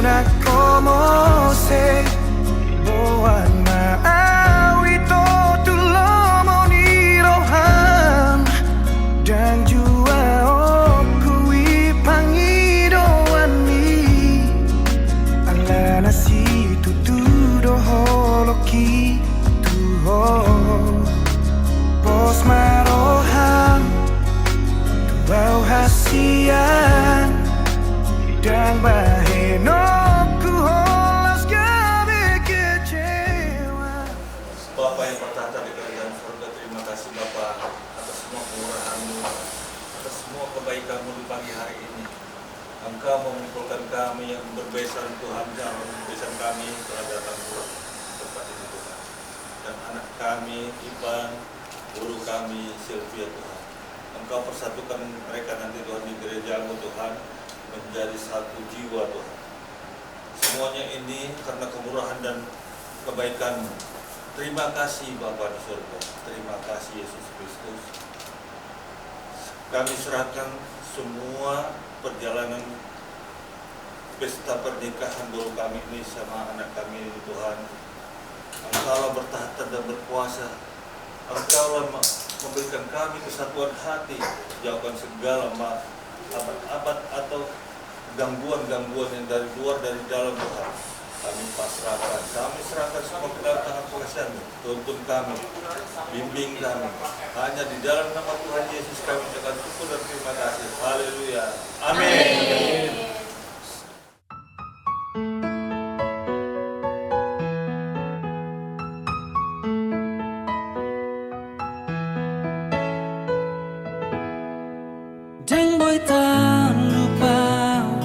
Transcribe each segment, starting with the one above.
una como se boan maawi to tulomo ni rohan dan jua okui pangidoan ni ala nasi tutudo holoki tuho pos marohan bau hasian dan bahenoku holas gabe kecewa. Bapa yang bertata di kerajaan surga, terima kasih Bapa atas semua kemurahan-Mu, atas semua kebaikan-Mu di pagi hari ini. Engkau mengumpulkan kami yang berbesar Tuhan, yang berbesar kami telah datang ke tempat ini Tuhan. Dan anak kami, Ipan, guru kami, Sylvia Tuhan. Engkau persatukan mereka nanti Tuhan di gereja-Mu Tuhan, menjadi satu jiwa Tuhan. Semuanya ini karena kemurahan dan kebaikan-Mu. Terima kasih Bapa di surga. Terima kasih Yesus Kristus. Kami serahkan semua perjalanan pesta pernikahan guru kami ini sama anak kami ini Tuhan. Engkaulah bertahta dan berkuasa. Engkaulah memberikan kami kesatuan hati, jauhkan segala abad atau gangguan-gangguan yang dari luar dari dalam Tuhan. Kami pasrahkan, kami serahkan semua ke dalam tangan pengasih-Mu. Tuntun kami, bimbing kami. Hanya di dalam nama Tuhan Yesus kami ucapkan syukur dan terima kasih. Haleluya. Amin. Deng boy tan lupa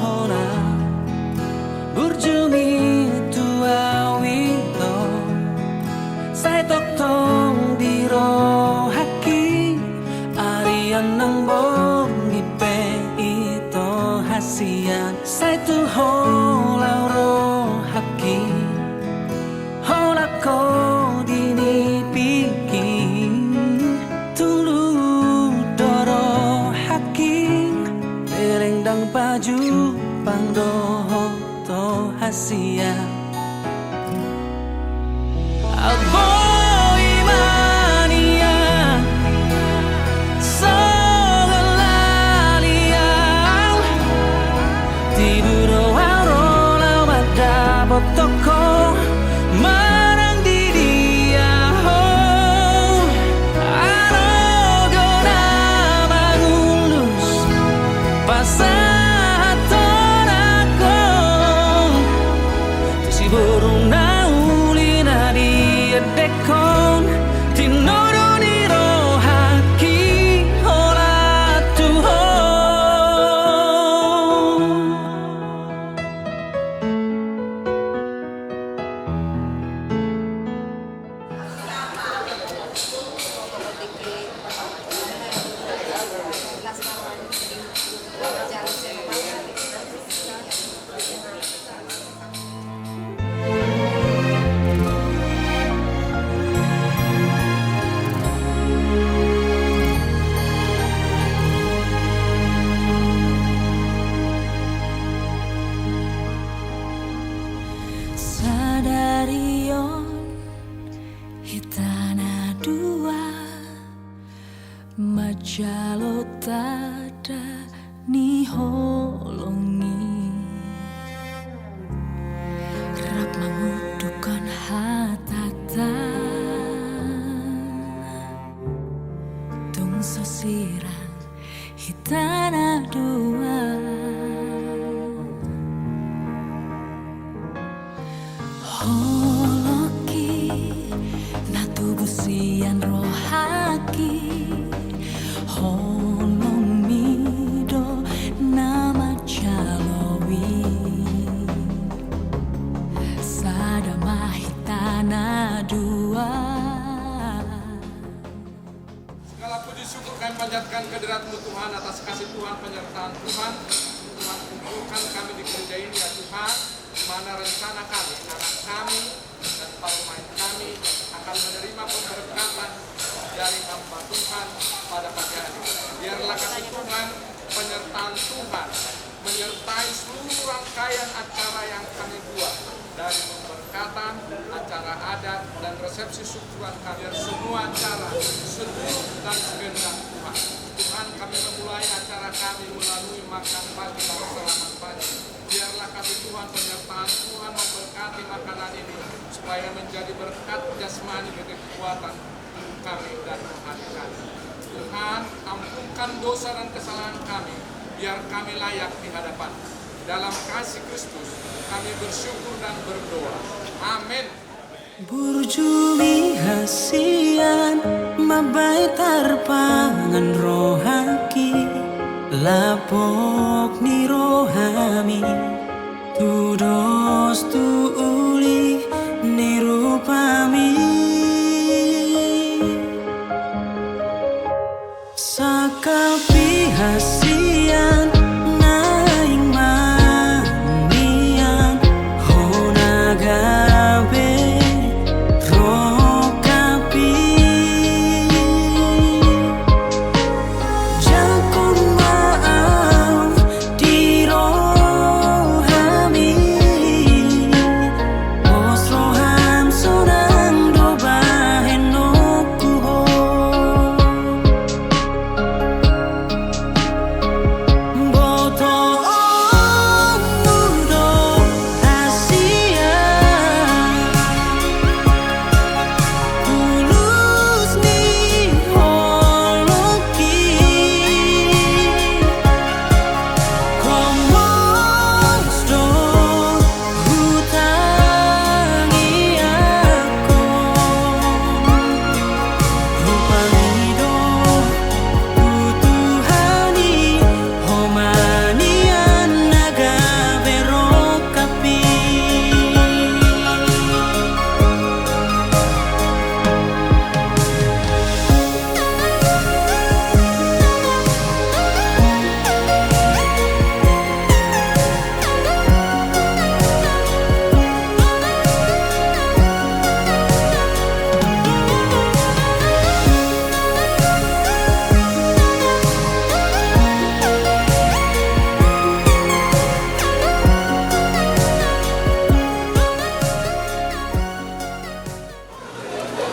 hona burjumi tua wito sai tok tong di ro haki arian nang bom ni pe ito hasian sai tu hola ro haki hola ko di ni piki tulu doro Erengdang baju pangdoho to hasia Aboy mania Sogalalia Tiburo arola wadda botoko Marang di dia ho Arogona mangulus Passator ako Si burung na uli na di dekon Tinoro ni rohaki hola tuhon Sadarion hitana dua Majalo tada ni holongi Rap mengudukan hatata Tung sosirang hitana dua Holoki natubusian rohaki Holomido nama calowi Sadamahitana dua Segala puji syukur kami panjatkan kehadirat-Mu Tuhan atas kasih Tuhan, penyertaan Tuhan. Tuhan kumpulkan kami di gereja ini ya Tuhan, di mana rencana kami, anak kami, dan para pemain kami akan menerima pemberkatan dari hamba Tuhan pada pagi hari. Biarlah kasih Tuhan, penyertaan Tuhan menyertai seluruh rangkaian acara yang kami buat, dari pemberkatan, acara adat, dan resepsi syukuran kami. Biar semua acara seluruh dan segenap Tuhan. Tuhan, kami memulai acara kami melalui makan pagi dan selamat pagi. Biarlah kami Tuhan, penyertaan Tuhan memberkati makanan ini, supaya menjadi berkat jasmani dan kekuatan kami dan rohani kami. Tuhan, ampunkan dosa dan kesalahan kami, biar kami layak di hadapan. Dalam kasih Kristus, kami bersyukur dan berdoa. Amin. Burjumi hasian mabai tarpangan rohaki lapok ni rohami tudos tu uli ni rupami sakapi hasian naing manian honagabe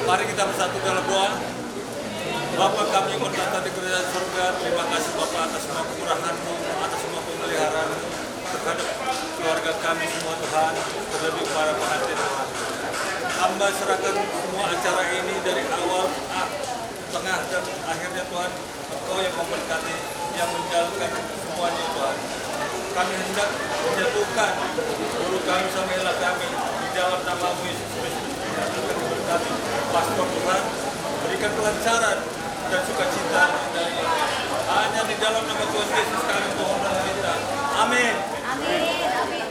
Mari kita bersatu dalam doa. Bapa kami yang bertata di kerajaan surga, terima kasih Bapa atas semua kemurahan-Mu, atas semua pemeliharaan-Mu terhadap keluarga kami semua Tuhan, terlebih para pengantin Tuhan. Hamba serahkan semua acara ini dari awal, tengah dan akhirnya Tuhan, Engkau yang memberkati, yang menjalankan semuanya Tuhan. Kami hendak menjatuhkan guru kami Samuela kami di dalam nama-Mu Yesus Kristus. Berkati pastor Tuhan, berikan kelancaran dan sukacita dari hanya di dalam nama Tuhan Yesus kami mohon dan minta. Amin. Amin. Amin.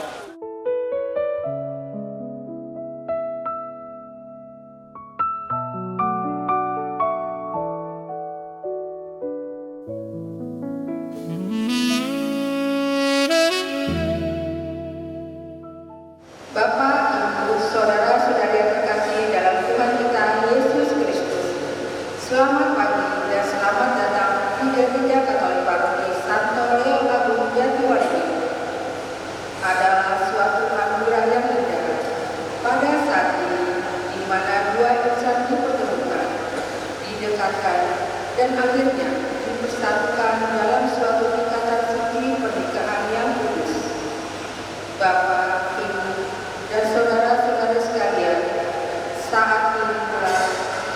Bapak, Ibu, Saudara-saudari yang terkasih dalam Tuhan kita Yesus Kristus, selamat pagi dan selamat datang di Gereja Katolik Paroki Santo Leo Agung Jatiwaringin. Adalah suatu anugerah yang indah pada saat ini, di mana dua insan dipertemukan, didekatkan, dan akhirnya dipersatukan dalam suatu ikatan suci pernikahan yang kudus. Bapak, Ibu, dan saudara-saudara sekalian, saat ini pula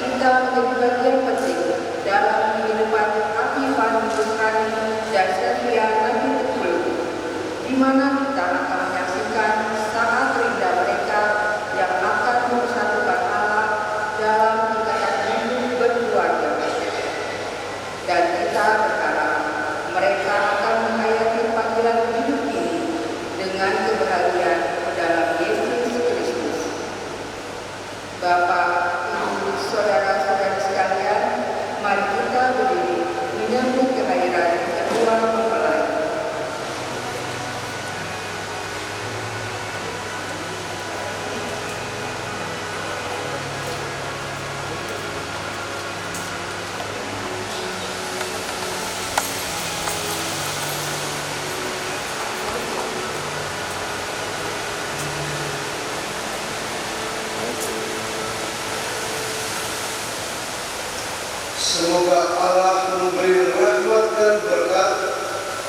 kita menjadi bagian penting dalam kehidupan aktifan Rohani dan setia Nabi Tukul, di mana kita akan menyaksikan saat rinda mereka yang akan mempersatukan Allah dalam ikatan hidup berkeluarga. Dan kita berharap mereka akan menghayati panggilan hidup ini dengan kebahagiaan dalam Yesus Kristus. Bapak, Ibu, saudara-saudari sekalian, mari kita berdiri menyambut kehadiran kedua mempelai.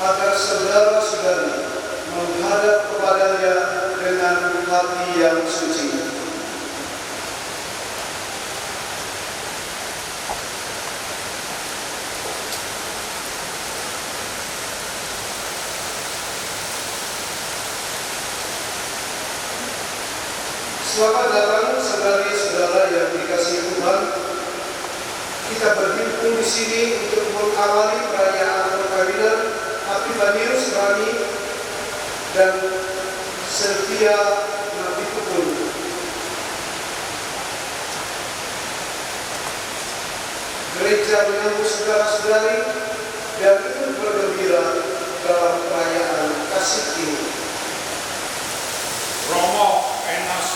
agar saudara-saudari menghadap kepadanya dengan hati yang suci. Selamat datang saudari-saudara yang dikasihi Tuhan. Kita berhimpun di sini untuk mengawali perayaan perkawinan Epifanius Rani dan Sylvia Nabitukul. Gereja menyambut saudara-saudari dan ikut bergembira dalam perayaan kasih ini. Romo Enos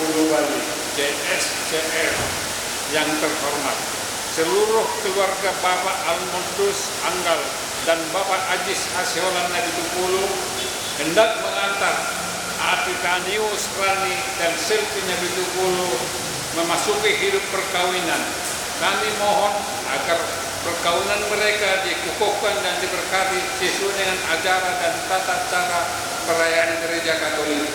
Bulu Bali, JSCR yang terhormat, seluruh keluarga Bapak Almondus Anggal dan Bapak Ajis Asiolan Nabitukulu hendak mengantar Epifanius Rani dan Sylvia Nabitukulu memasuki hidup perkawinan. Kami mohon agar perkawinan mereka dikukuhkan dan diberkati sesuai dengan ajaran dan tata cara perayaan Gereja Katolik.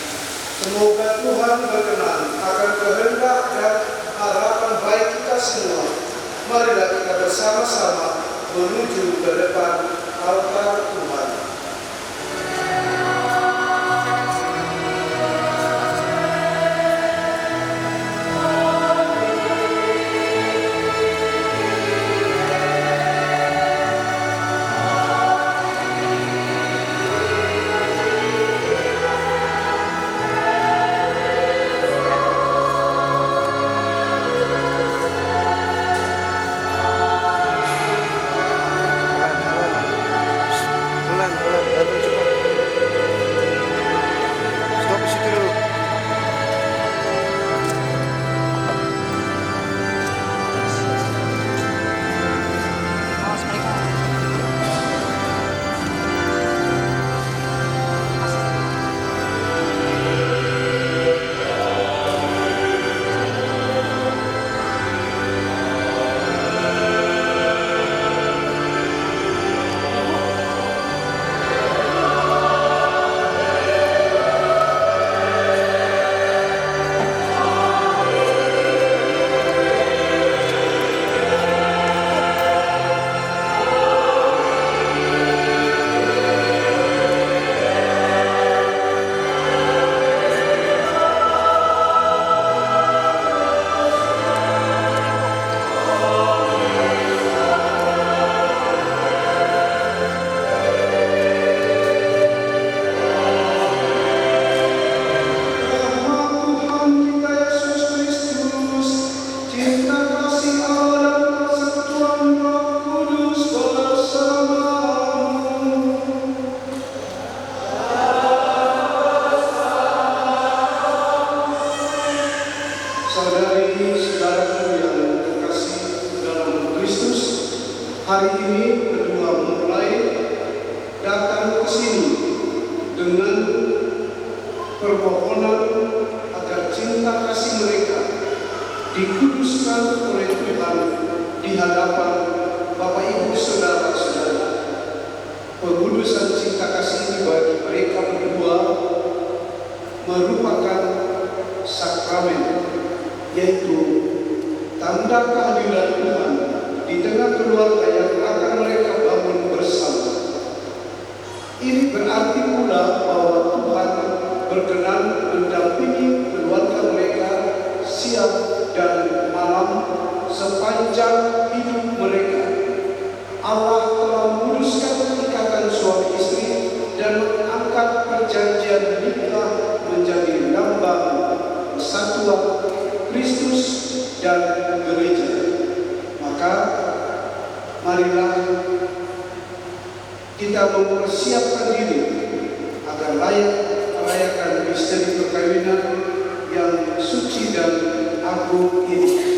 Semoga Tuhan berkenan akan kehendak dan harapan baik kita semua. Marilah kita bersama-sama menuju ke depan altar Tuhan. Saudari-saudaraku yang terkasih dalam Kristus, hari ini kedua mempelai datang ke sini dengan permohonan agar cinta kasih mereka dikuduskan oleh Tuhan di hadapan Bapak Ibu saudara-saudara. Pengudusan cinta kasih bagi mereka berdua merupakan sakramen, yaitu tanda kehadiran Tuhan di tengah keluarga yang akan mereka bangun bersama. Ini berarti pula bahwa Tuhan berkenan mendampingi keluarga mereka siang dan malam sepanjang hidup mereka. Allah telah menguduskan ikatan suami istri dan mengangkat perjanjian nikah menjadi lambang persatuan Kristus dan gereja. Maka marilah kita mempersiapkan diri agar layak merayakan misteri perkawinan yang suci dan agung ini.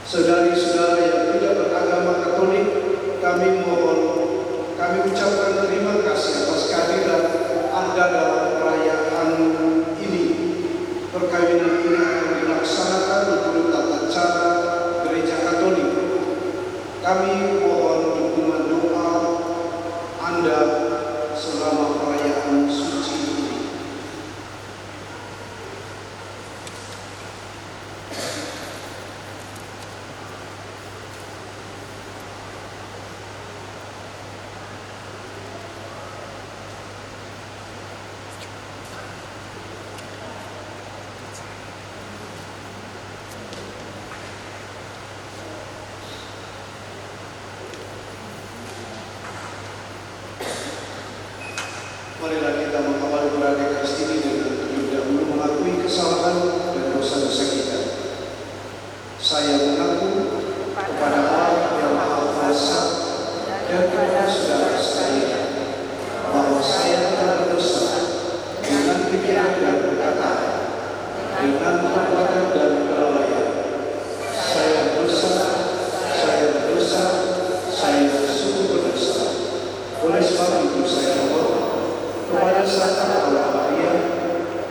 Saudari-saudara yang tidak beragama Katolik, kami ucapkan terima kasih atas kehadiran Anda dalam perayaan ini. Perkawinan ini akan dilaksanakan menurut tata cara Gereja Katolik. Kami mohon dukungan doa Anda selama perayaan suci ini. Marilah kita mengawali perayaan Ekaristi dengan terlebih dahulu mengakui kesalahan dan dosa-dosa kita. Saya mengaku kepada Allah yang Maha Kuasa dan kepada saudara sekalian bahwa saya telah berdosa dengan pikiran dan perkataan, dengan perbuatan dan kelalaian. Saya berdosa, saya sungguh berdosa. Oleh sebab itu saya mohon kepada Sang Allah Maria,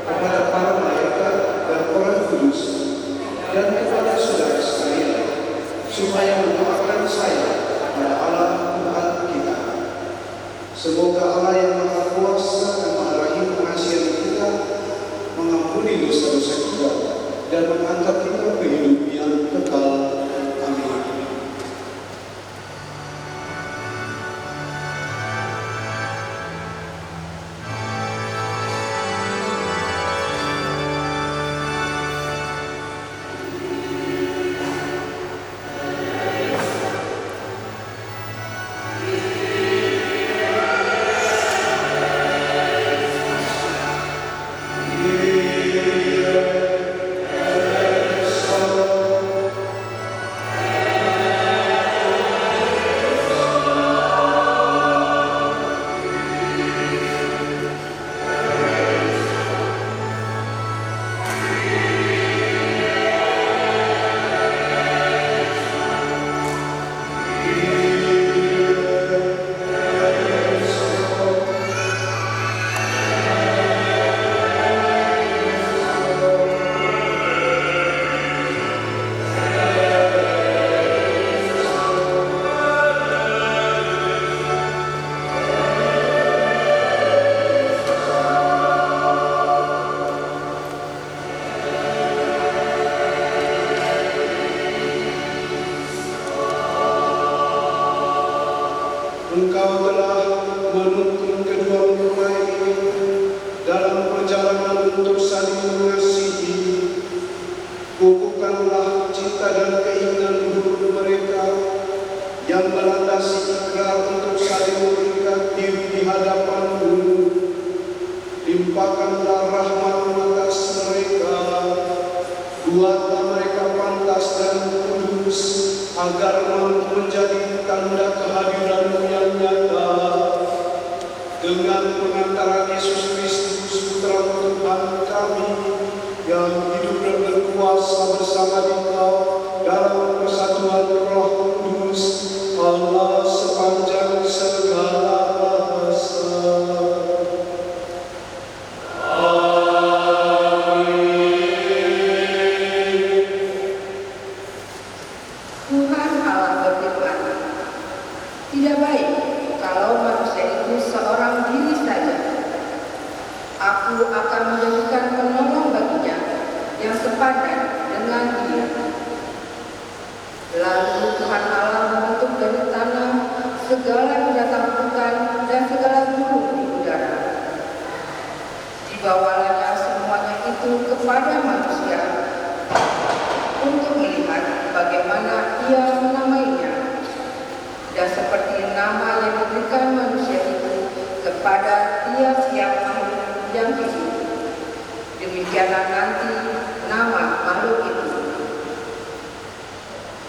kepada para malaikat dan orang kudus, dan kepada saudara sekalian, supaya mendoakan saya kepada Allah Tuhan kita. Semoga Allah yang Maha Kuasa dan Maha Rahim mengasihani kita, mengampuni dosa-dosa kita, dan mengangkat kita ke hidup yang kekal. Amin. Engkau telah menuntun kedua mempelai ini dalam perjalanan untuk saling mengasihi. Kukuhkanlah cita dan keinginan luhur mereka yang melandasi ikrar untuk saling mengikat diri di hadapan-Mu. Limpahkanlah rahmat atas mereka, buatlah mereka pantas dan kudus, agar mampu menjadi tanda kehadiran-Mu yang nyata. Dengan pengantaran Yesus Kristus, Putra Tuhan kami, yang hidup dan berkuasa bersama Dikau dalam persatuan Roh Kudus, Allah sepanjang segala masa. Tuhan Allah berfirman, tidak baik kalau manusia itu seorang diri saja. Aku akan menjadikan penolong baginya yang sepadan dengan dia. Lalu Tuhan Allah membentuk dari tanah segala binatang hutan dan segala burung di udara. Dibawalanya semuanya itu kepada manusia untuk melihat bagaimana ia menamainya. Dan seperti nama yang diberikan manusia itu kepada tiap-tiap makhluk yang hidup, demikianlah nanti nama makhluk itu.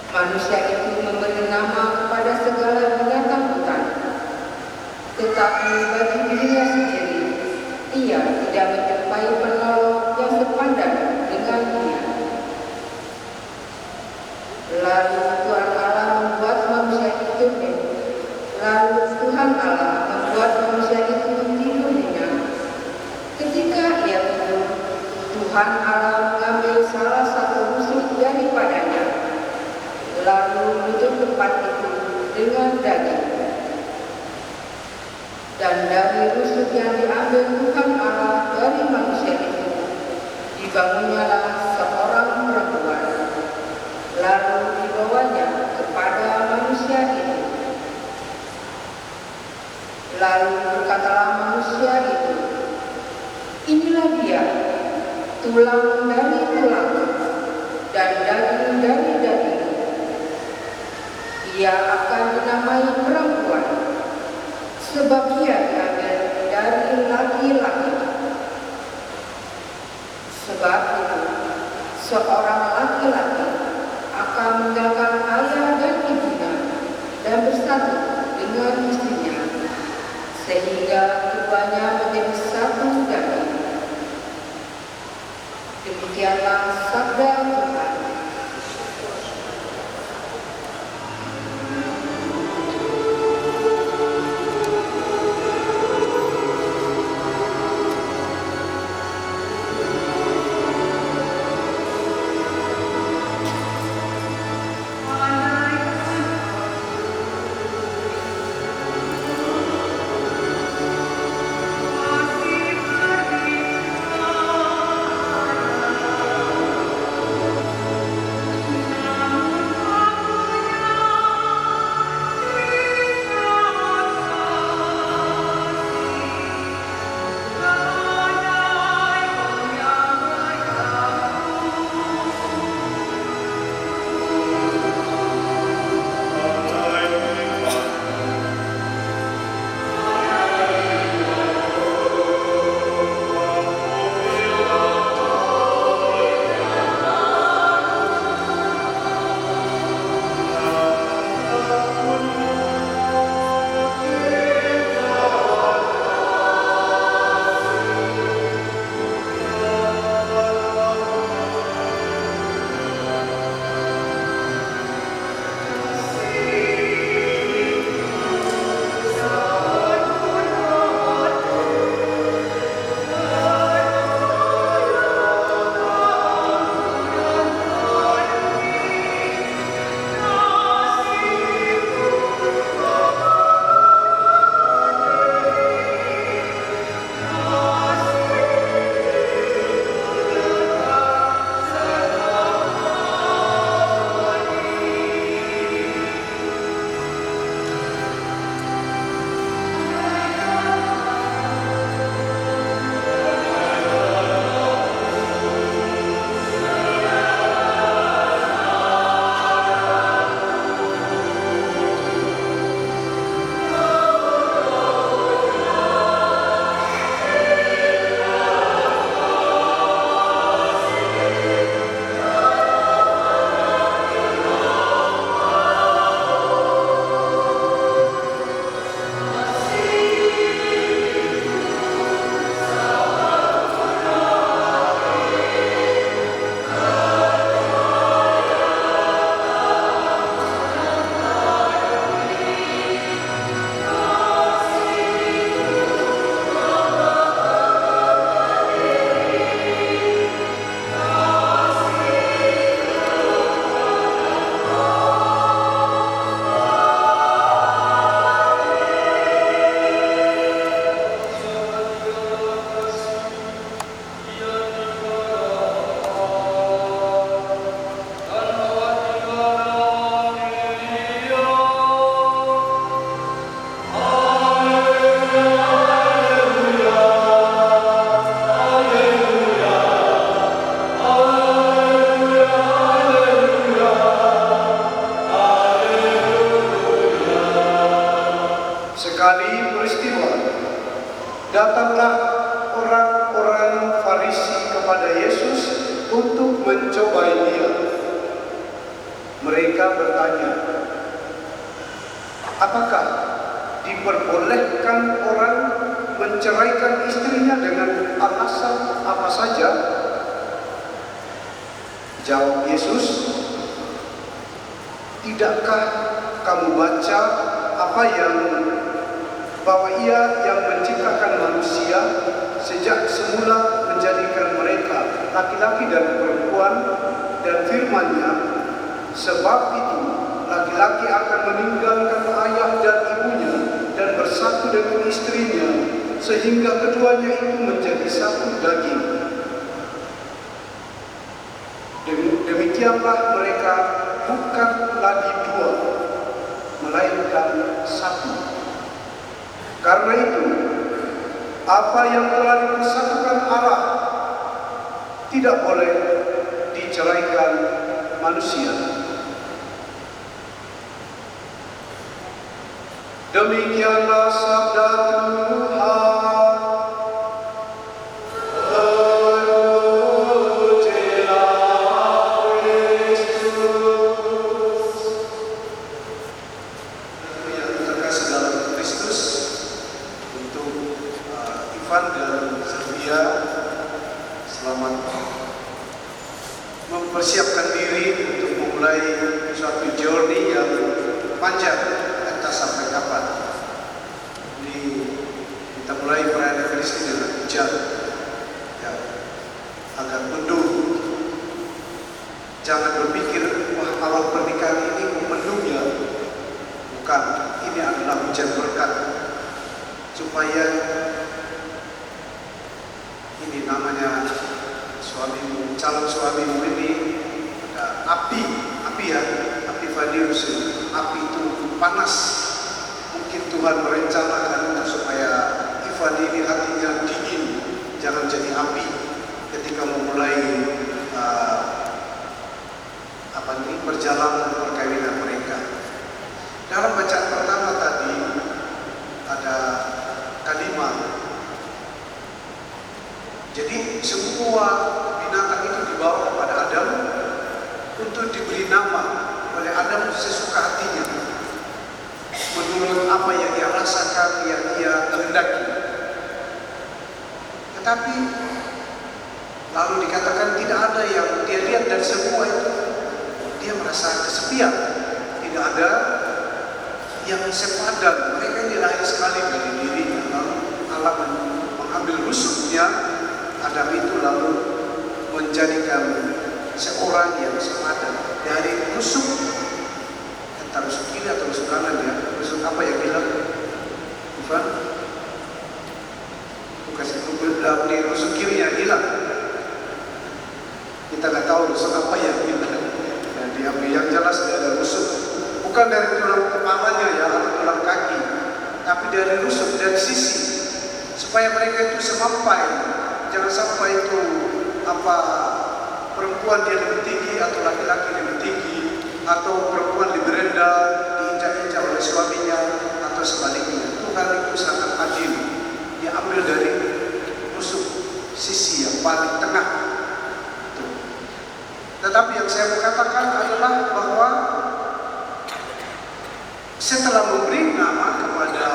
Manusia itu memberi nama kepada segala binatang hutan, tetapi bagi dirinya sendiri ia tidak menjumpai penolong yang sepadan dengan dia. Lalu Tuhan Allah membuat manusia itu tidur nyenyak. Ketika ia tidur, Tuhan Allah mengambil salah satu rusuk daripadanya, lalu menutup tempat itu dengan daging. Dan dari rusuk yang diambil Tuhan Allah dari manusia itu, dibangunnyalah seorang perempuan, lalu dibawanya kepada manusia itu. Lalu berkatalah manusia itu, inilah dia, tulang dari tulang dan daging dari daging. Ia akan dinamai perempuan, sebab ia diambil dari laki-laki. Sebab itu, seorang laki-laki akan meninggalkan ayah dan ibunya dan bersatu dengan istrinya, sehingga keduanya menjadi satu daging. Demikianlah sabda Tuhan. datanglah orang-orang Farisi kepada Yesus untuk mencobai Dia. Mereka bertanya, apakah diperbolehkan orang menceraikan istrinya dengan alasan apa saja? Jawab Yesus, tidakkah kamu baca apa yang bahwa Ia yang menciptakan manusia sejak semula menjadikan mereka laki-laki dan perempuan, dan firman-Nya, sebab itu laki-laki akan meninggalkan sehingga keduanya itu menjadi satu daging. Demikianlah mereka bukan lagi dua, melainkan satu. Karena itu, apa yang telah dipersatukan Allah tidak boleh diceraikan manusia. Demikianlah sabda Tuhan. Mempersiapkan diri untuk memulai suatu journey yang panjang, entah sampai kapan. Kita mulai perayaan Kristi dengan hujan, ya, agak mendung. Jangan berpikir, wah awal pernikahan ini mendung ya. Bukan, ini adalah hujan berkat. Supaya ini namanya suamimu, calon suamimu ini ada api ya, api Vanius, api itu panas. Mungkin Tuhan merencanakan itu supaya Ivan ini hatinya dingin, jangan jadi api ketika memulai perjalanan perkawinan mereka. Dalam bacaan pertama tadi ada kalimat. Jadi semua binatang itu dibawa kepada Adam untuk diberi nama oleh Adam sesuka hatinya, menurut apa yang ia rasakan, yang ia kehendaki. Tetapi lalu dikatakan tidak ada yang dia lihat dari semua itu, dia merasa kesepian, tidak ada yang sepadan. Mereka ini lain sekali dari dirinya. Lalu Allah mengambil rusuknya Adam itu, lalu menjadikan seorang yang sepadan dari rusuk, entah rusuk kiri atau rusuk kanan ya. Rusuk apa yang bilang? Bukan? Bukan di rusuk kirinya hilang. Kita nggak tahu rusuk apa yang hilang. Diambil yang jelas dari rusuk, bukan dari tulang kepalanya ya atau tulang kaki, tapi dari rusuk, dari sisi, supaya mereka itu semampai. Jangan sampai itu perempuan dia lebih tinggi atau laki-laki lebih tinggi, atau perempuan lebih rendah diinjak-injak oleh suaminya atau sebaliknya. Tuhan itu sangat adil. Dia ambil dari rusuk sisi yang paling tengah. Tetapi yang saya mau katakan adalah bahwa setelah memberi nama kepada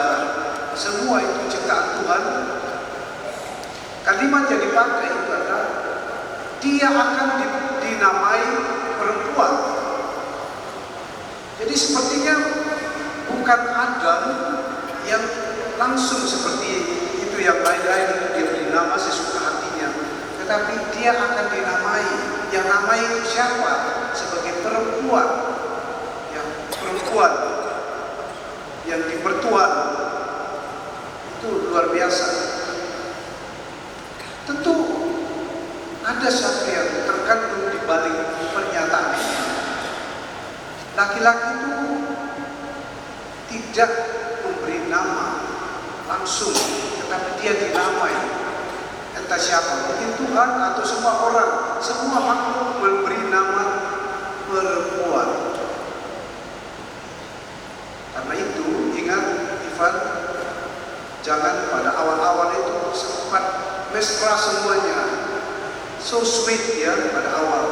semua itu ciptaan Tuhan, kalimat yang dipakai itu adalah dia akan dinamai perempuan. Jadi sepertinya bukan Adam yang langsung seperti itu yang lain-lain dia beri nama sesuka hatinya, tetapi dia akan dinamai. Yang namai itu siapa? Sebagai perempuan, yang dipertuan. Itu luar biasa. Tentu ada sesuatu yang terkandung di balik pernyataan ini. Laki-laki itu tidak memberi nama langsung, tetapi dia dinamai. Entah siapa, mungkin Tuhan atau semua orang, semua makhluk memberi nama perempuan. Karena itu ingat Ivan, jangan pada awal-awal itu sempat mesra semuanya, so sweet ya pada awal,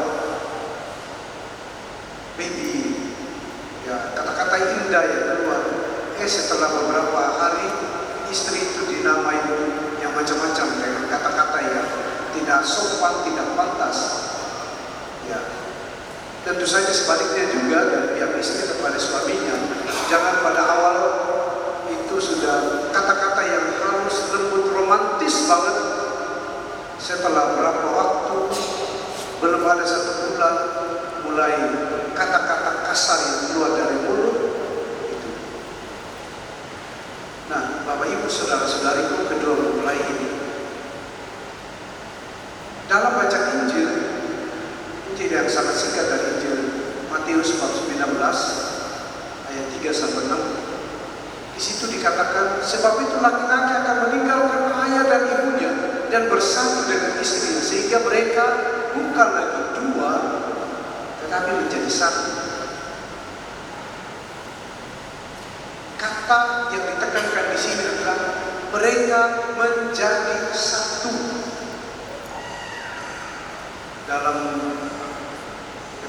baby, ya kata-kata indah yang keluar. Setelah beberapa hari istri itu dinamai yang macam-macam dengan kata-kata yang tidak sopan, tidak pantas. Ya, tentu saja sebaliknya juga dari pihak istri kepada suaminya. Jangan pada awal itu sudah kata-kata yang halus, lembut, romantis banget. Setelah berapa waktu, belum ada 1 bulan, mulai kata-kata kasar yang keluar dari mulut. Nah, Bapak Ibu saudara-saudariku, kedua mempelai membaca Injil yang sangat singkat dari Injil Matius bab 19 ayat 3 sampai 6. Di situ dikatakan, sebab itu laki-laki akan meninggalkan ayah dan ibunya dan bersatu dengan istrinya, sehingga mereka bukan lagi dua, tetapi menjadi satu. Kata yang ditekankan di sini adalah mereka menjadi satu. Dalam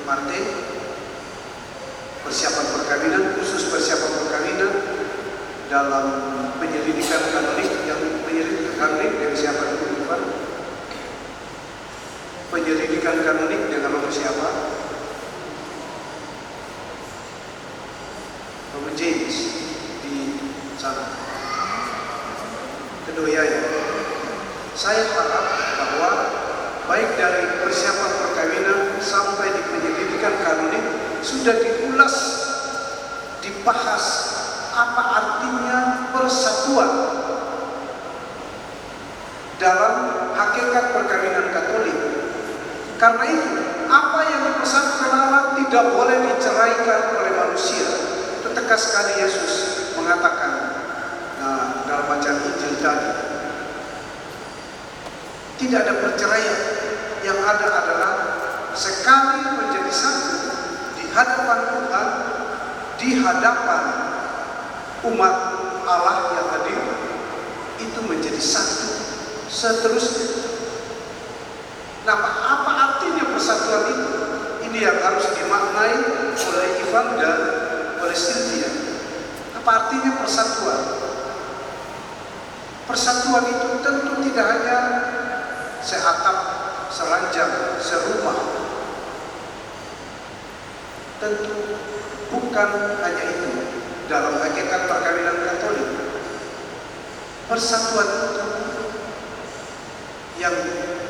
MRT, persiapan perkawinan, khusus persiapan perkawinan, dalam penyelidikan kanonik, yang penyelidikan kanonik dari siapa dulu, Pak? Penyelidikan kanonik dengan nomor siapa? Nomor James di sana. Kedua ya. Saya harap bahwa baik dari persiapan perkawinan sampai di penyelidikan kanonik sudah diulas, dibahas apa artinya persatuan dalam hakikat perkawinan Katolik. Karena itu, apa yang dipersatukan Allah tidak boleh diceraikan oleh manusia. Itu tegas sekali Yesus mengatakan dalam bacaan Injil tadi. Tidak ada perceraian. Yang ada adalah sekali menjadi satu di hadapan Tuhan, di hadapan umat Allah yang hadir, itu menjadi satu seterusnya. Nah, apa artinya persatuan itu? Ini yang harus dimaknai oleh Ivan dan oleh Cynthia. Apa artinya persatuan? Persatuan itu tentu tidak hanya seatap, seranjang, serumah. Tentu bukan hanya itu dalam hakikat perkawinan Katolik. Persatuan itu yang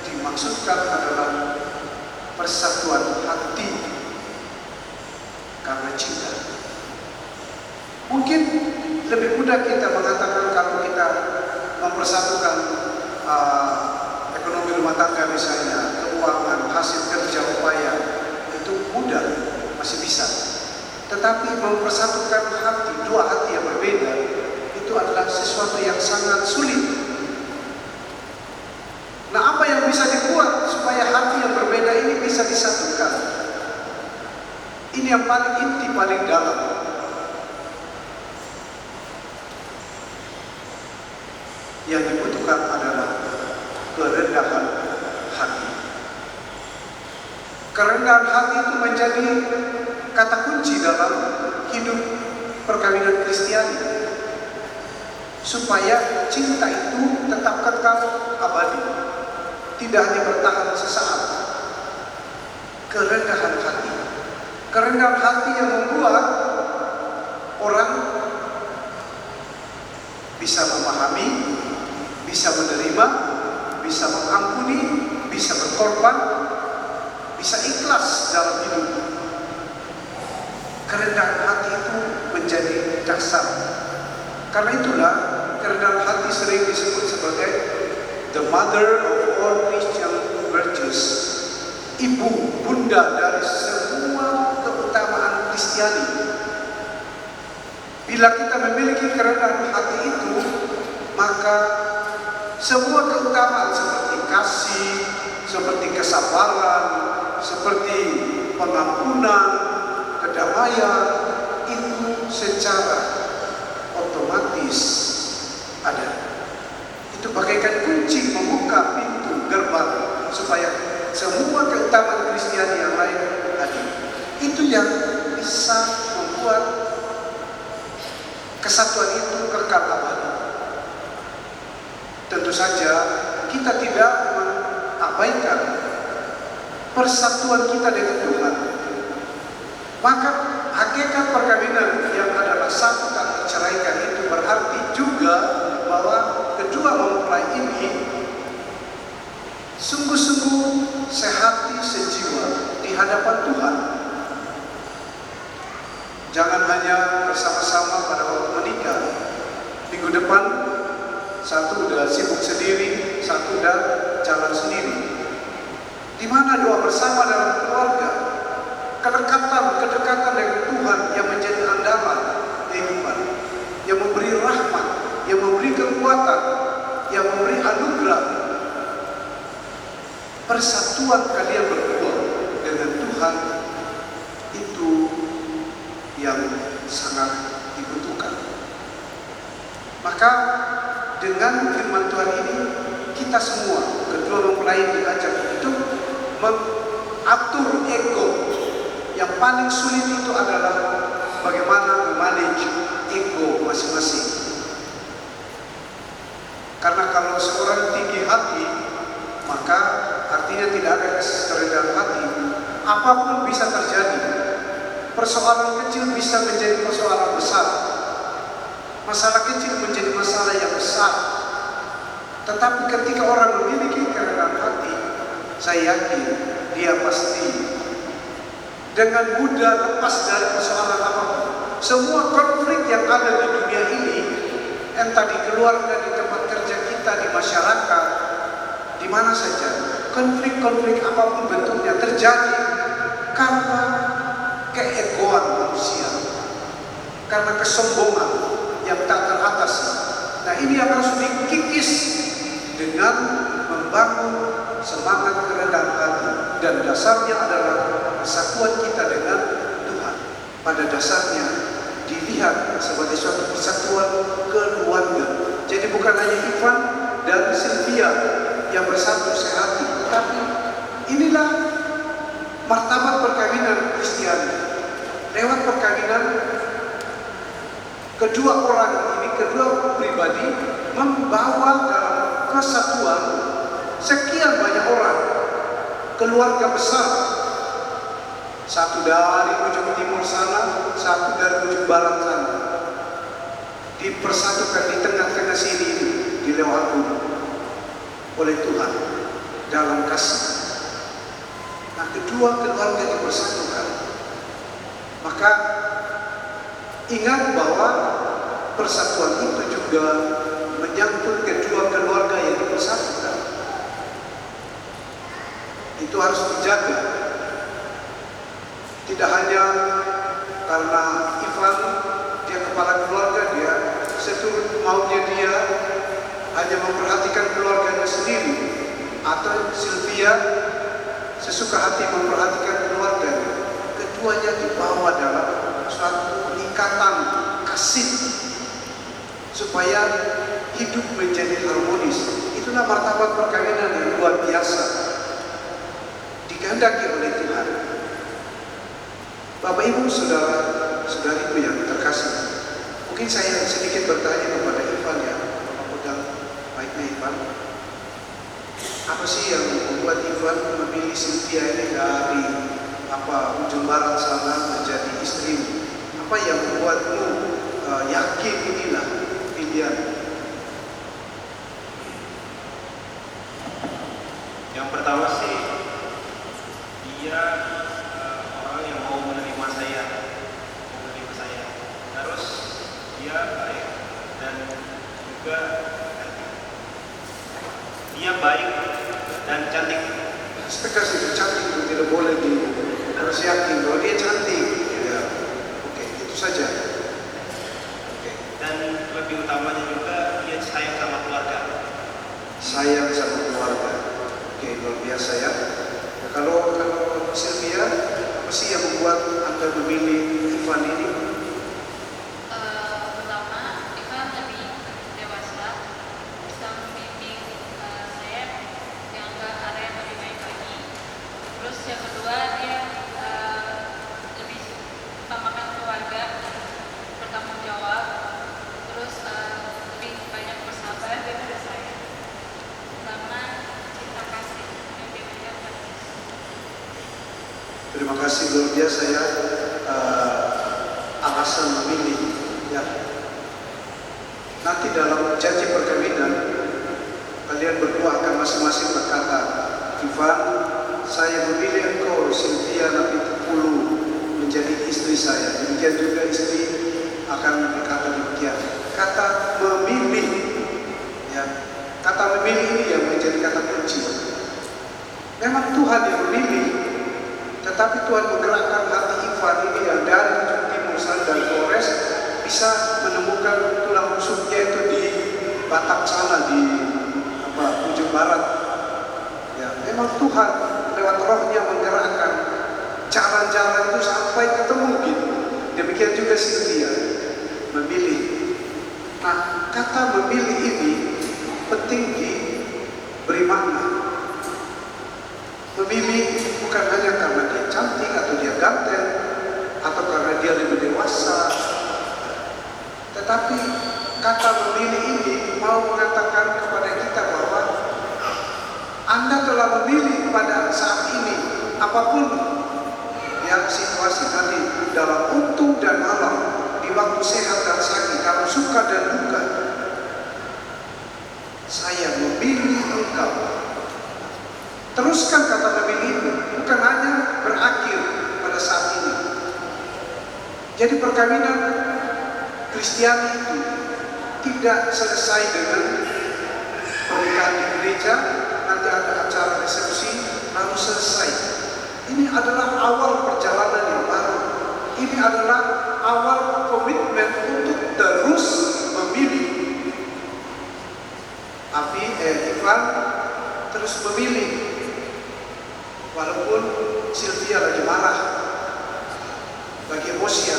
dimaksudkan adalah persatuan hati karena cinta. Mungkin lebih mudah kita mengatakan kalau kita mempersatukan ekonomi rumah tangga misalnya, keuangan, hasil kerja, upaya, itu mudah, masih bisa. Tetapi mempersatukan hati, dua hati yang berbeda, itu adalah sesuatu yang sangat sulit. Nah, apa yang bisa dibuat supaya hati yang berbeda ini bisa disatukan? Ini yang paling inti, paling dalam. Yang dibutuhkan adalah kerendahan hati. Kerendahan hati itu menjadi kata kunci dalam hidup perkawinan Kristiani, supaya cinta itu tetap kekal abadi, tidak hanya bertahan sesaat. Kerendahan hati, kerendahan hati yang membuat orang bisa memahami, bisa menerima, bisa mengampuni, bisa berkorban, bisa ikhlas dalam hidup. Kerendahan hati itu menjadi dasar. Karena itulah kerendahan hati sering disebut sebagai the mother of all Christian virtues, ibu, bunda dari semua keutamaan Kristiani. Bila kita memiliki kerendahan hati itu, maka semua keutamaan seperti kasih, seperti kesabaran, seperti pengampunan, kedamaian, itu secara otomatis ada. Itu bagaikan kunci membuka pintu gerbang supaya semua keutamaan Kristiani yang lain hadir. Itu yang bisa membuat kesatuan itu kekal abadi. Tentu saja kita tidak mengabaikan persatuan kita dengan Tuhan. Maka hakikat perkawinan yang adalah satu tak terceraikan itu berarti juga bahwa kedua mempelai ini sungguh-sungguh sehati sejiwa di hadapan Tuhan. Jangan hanya bersama-sama pada waktu menikah. Minggu depan satu udah sibuk sendiri, satu udah jalan sendiri. Di mana doa bersama dalam keluarga, kedekatan dengan Tuhan yang menjadi andalan kehidupan, yang memberi rahmat, yang memberi kekuatan, yang memberi anugerah. Persatuan kalian berdua dengan Tuhan itu yang sangat dibutuhkan. Maka dengan firman Tuhan ini, kita semua, kedua mempelai diajak untuk mengatur ego. Yang paling sulit itu adalah bagaimana memanage ego masing-masing. Karena kalau seorang tinggi hati, maka artinya tidak ada kerendahan hati. Apapun bisa terjadi. Persoalan kecil bisa menjadi persoalan besar. Masalah kecil menjadi masalah yang besar. Tetapi ketika orang memiliki kerendahan hati, saya yakin dia pasti dengan mudah lepas dari persoalan apapun. Semua konflik yang ada di dunia ini, entah di keluarga, di tempat kerja kita, di masyarakat, di mana saja, konflik-konflik apapun bentuknya terjadi karena keegoan manusia, karena kesombongan yang tak teratasi. Nah, ini yang harus dikikis dengan membangun semangat kerendahan hati, dan dasarnya adalah kesatuan kita dengan Tuhan. Pada dasarnya dilihat sebagai suatu persatuan keluarga. Jadi bukan hanya Ivan dan Sylvia yang bersatu sehati, tapi inilah martabat perkawinan Kristiani. Lewat perkawinan, kedua orang ini, kedua pribadi membawa dalam kesatuan sekian banyak orang, keluarga besar. Satu dari ujung timur sana, satu dari ujung barat sana, dipersatukan di tengah-tengah sini, dilewati oleh Tuhan dalam kasih. Nah, kedua keluarga dipersatukan. Maka ingat bahwa persatuan itu juga menyangkut kedua keluarga yang dipersatukan. Itu harus dijaga. Tidak hanya karena Ivan dia kepala keluarga, dia seturut maunya dia hanya memperhatikan keluarganya sendiri, atau Sylvia sesuka hati memperhatikan keluarganya. Keduanya dibawa dalam suatu ikatan kasih supaya hidup menjadi harmonis. Itulah martabat perkawinan yang luar biasa dikehendaki oleh Tuhan. Bapak Ibu, saudara-saudariku yang terkasih, mungkin saya sedikit bertanya kepada Ivan ya, Bapak pegang baiknya Ivan. Apa sih yang membuat Ivan memilih Sylvia ini dari ujung barat sana menjadi istrimu? Apa yang membuatmu yakin inilah pilihan? Yang pertama sih, dia orang yang mau menerima saya. Terus dia baik dan juga dia baik dan cantik. Ekspektasi itu cantik itu tidak boleh harus yakin bahwa dia cantik. Ya. Oke, itu saja. Oke. Dan lebih utamanya juga dia sayang sama keluarga. Sayang sama keluarga. Oke, luar biasa ya. Nah, kalau Sylvia, apa sih yang membuat Anda memilih Ivan ini? Pertama, Ivan lebih dewasa, bisa membimbing saya yang ke area yang lebih baik lagi. Terus yang kedua, dia lebih utamakan keluarga, bertanggung jawab, terus lebih banyak bersabar daripada saya. Sama cinta kasih yang dia berikan pada Yesus. Terima kasih luar biasa ya, alasan memilih ya. Nanti dalam janji perkawinan kalian berdua akan masing-masing berkata, Ivan, saya memilih engkau Sylvia Nabi Pulu menjadi istri saya. Demikian juga istri akan berkata demikian. Kata memilih ya, kata memilih ini yang menjadi kata kunci. Memang Tuhan yang memilih, tetapi Tuhan menggerakkan hati Ivan ini yang dari ujung timur sana dan Flores bisa menemukan tulang rusuknya itu di Batak sana di ujung barat. Ya, memang Tuhan lewat rohnya menggerakkan jalan-jalan itu sampai ketemu gitu. Demikian juga Sylvia memilih. Nah, kata memilih ini penting diberi makna. Memilih bukan hanya karena dia cantik atau dia ganteng atau karena dia lebih dewasa, tetapi kata memilih ini mau mengatakan kepada kita bahwa Anda telah memilih pada saat ini apapun yang situasi tadi, dalam untung dan malam, di waktu sehat dan sakit, dalam suka dan duka, saya memilih engkau. Teruskan kata memilih itu, bukan hanya berakhir pada saat ini. Jadi perkawinan Kristiani itu tidak selesai dengan pernikahan di gereja, nanti ada acara resepsi, lalu selesai. Ini adalah awal perjalanan yang baru. Ini adalah awal komitmen untuk terus memilih. Ivan terus memilih, walaupun Sylvia lagi marah, lagi emosi,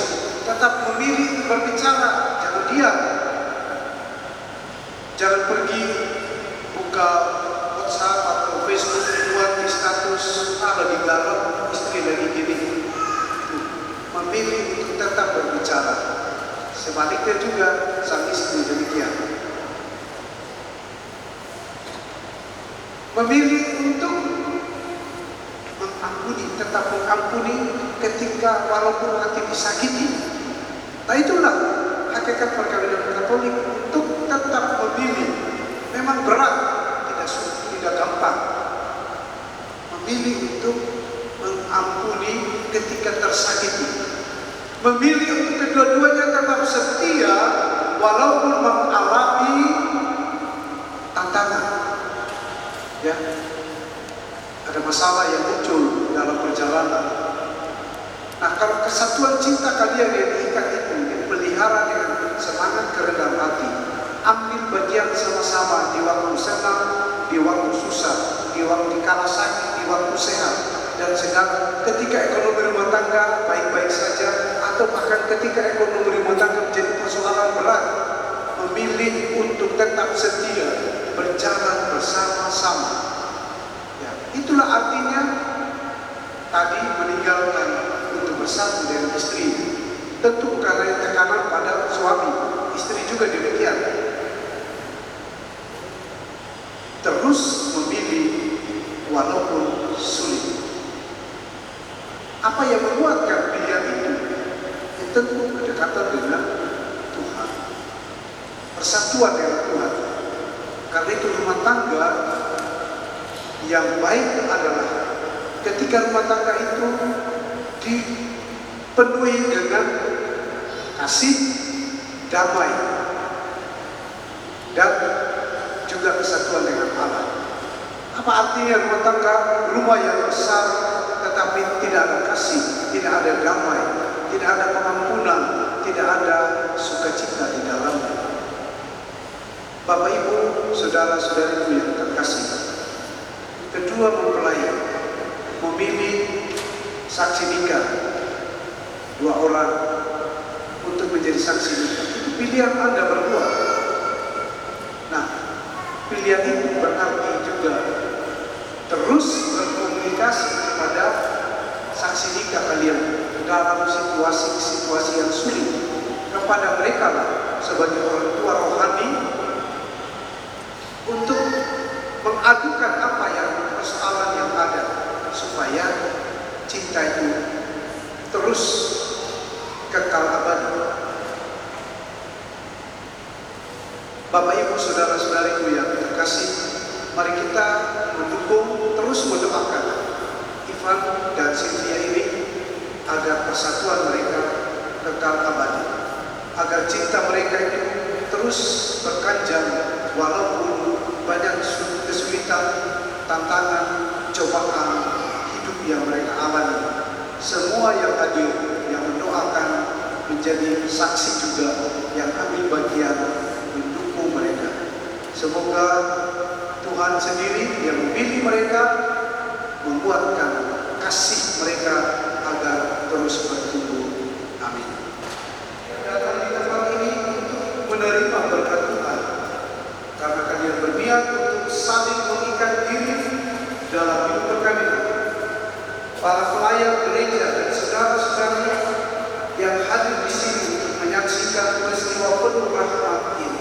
tetap memilih berbicara, jangan diam. Jangan pergi buka WhatsApp atau Facebook buat di status lagi galau, istri lagi gini. Memilih untuk tetap berbicara. Sebaliknya juga sang istri demikian. Memilih untuk mengampuni, tetap mengampuni ketika walaupun hati disakiti. Nah itulah hakikat perkawinan Katolik, untuk tetap memilih. Memang berat, tidak gampang. Memilih untuk mengampuni ketika tersakiti. Memilih untuk kedua-duanya tetap setia walaupun mengalami tantangan. Ya, ada masalah yang muncul dalam perjalanan. Nah, kalau kesatuan cinta kalian yang diikat itu dipelihara dengan semangat kerendahan hati, ambil bagian sama-sama di waktu senang, di waktu susah, di waktu kala sakit, di waktu sehat, dan segala ketika ekonomi rumah tangga baik-baik saja, atau bahkan ketika ekonomi rumah tangga menjadi persoalan berat, memilih untuk tetap setia berjalan bersama-sama. Ya, itulah artinya tadi meninggalkan untuk bersatu dengan istri. Tentu karena tekanan pada suami, istri juga demikian. Terus memilih walaupun sulit. Apa yang menguatkan pilihan itu? Tentu kedekatan dengan Tuhan, persatuan dengan Tuhan. Karena itu rumah tangga yang baik adalah ketika rumah tangga itu dipenuhi dengan kasih, damai, dan juga kesatuan dengan Allah. Apa artinya rumah tangga? Rumah yang besar tetapi tidak ada kasih, tidak ada damai, tidak ada pengampunan, tidak ada sukacita di dalamnya. Bapak Ibu, saudara-saudariku yang terkasih, kedua mempelai memilih saksi nikah, dua orang untuk menjadi saksi nikah. Itu pilihan Anda berdua. Nah, pilihan itu berarti juga terus berkomunikasi kepada saksi nikah kalian dalam situasi-situasi yang sulit. Kepada mereka lah sebagai orang tua rohani, untuk mengadukan apa yang persoalan yang ada, supaya cinta itu terus kekal abadi. Bapak Ibu saudara-saudariku yang terkasih, mari kita mendukung, terus mendoakan Ivan dan Sylvia ini agar persatuan mereka kekal abadi, agar cinta mereka itu terus berkanjang walaupun banyak kesulitan, tantangan, cobaan semua yang hadir, yang mendoakan, menjadi saksi juga, yang ambil bagian mendukung mereka. Semoga Tuhan sendiri yang memilih mereka, membuatkan kasih mereka agar terus bertumbuh. Amin. Datang di tempat ini untuk menerima berkat Tuhan, karena kalian berniat untuk saling mengikat diri dalam hidup perkawinan. Para pelayan gereja dan saudara-saudara yang hadir di sini untuk menyaksikan peristiwa penuh rahmat ini,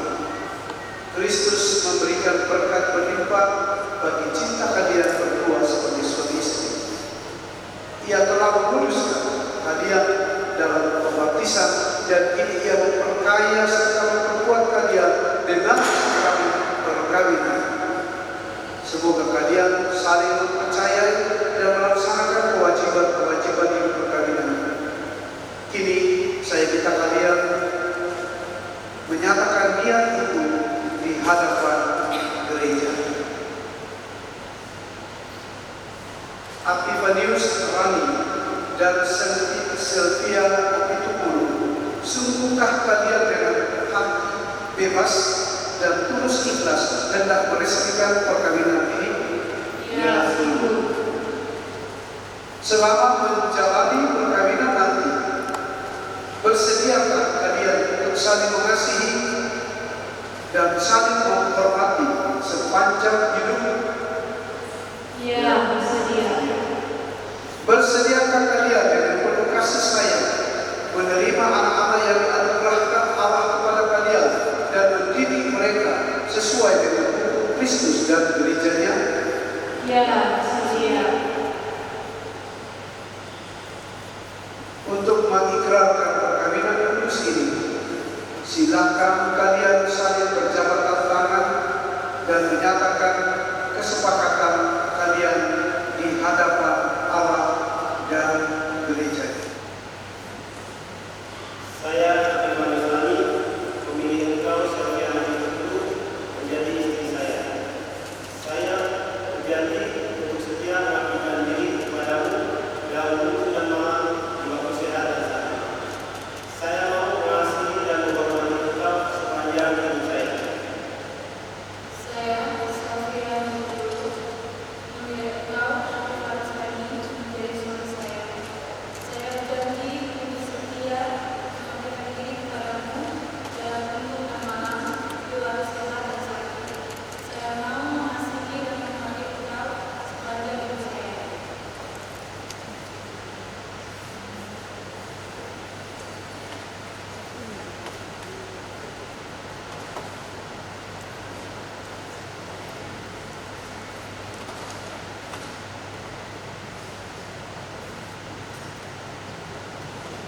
Kristus memberikan berkat berlimpah bagi cinta kalian berdua sebagai suami istri. Ia telah menguduskan kalian dalam pembaptisan, dan kini Ia memperkaya serta memperkuat kalian dengan perkawinan. Semoga kalian saling mempercayai dan melaksanakan kewajiban-kewajiban hidup perkawinan. Kini saya minta kalian menyatakan niat itu di hadapan gereja. Epifanius Rani dan Sylvia Opitukulu, sungguhkah kalian dengan hati bebas dan tulus ikhlas hendak meresmikan perkawinan ini? Ya, sungguh. Selama menjalani perkawinan nanti, bersediakah kalian untuk saling mengasihi dan saling menghormati sepanjang hidup? Ya, bersedia. Bersediakah kalian dengan penuh kasih sayang menerima anak-anak yang dianugerahkan Allah kepada kalian dan mendidik mereka sesuai dengan hukum Kristus dan gerejanya? Ya, bersedia. Untuk mengikrarkan perkawinan kudus ini, silakan kalian saling berjabat tangan dan menyatakan kesepakatan kalian di hadapan Allah dan gereja. Saya Epifanius Rani memilih engkau sebagai anak itu menjadi istri saya. Saya berjanji untuk setia mengabdikan diri kepadamu dalam hidup dan malam di waktu sehat dan sakit. Saya mau mengasihi dan menghormati engkau sepanjang hidup saya. Saya, Sylvia Opitukulu, memilih engkau, Epifanius Rani, menjadi suami saya. Saya berjanji untuk setia mengabdikan diri kepadamu dalam hidup dan malam di waktu sehat dan sakit. Saya mau mengasihi dan menghormati engkau sepanjang hidup saya.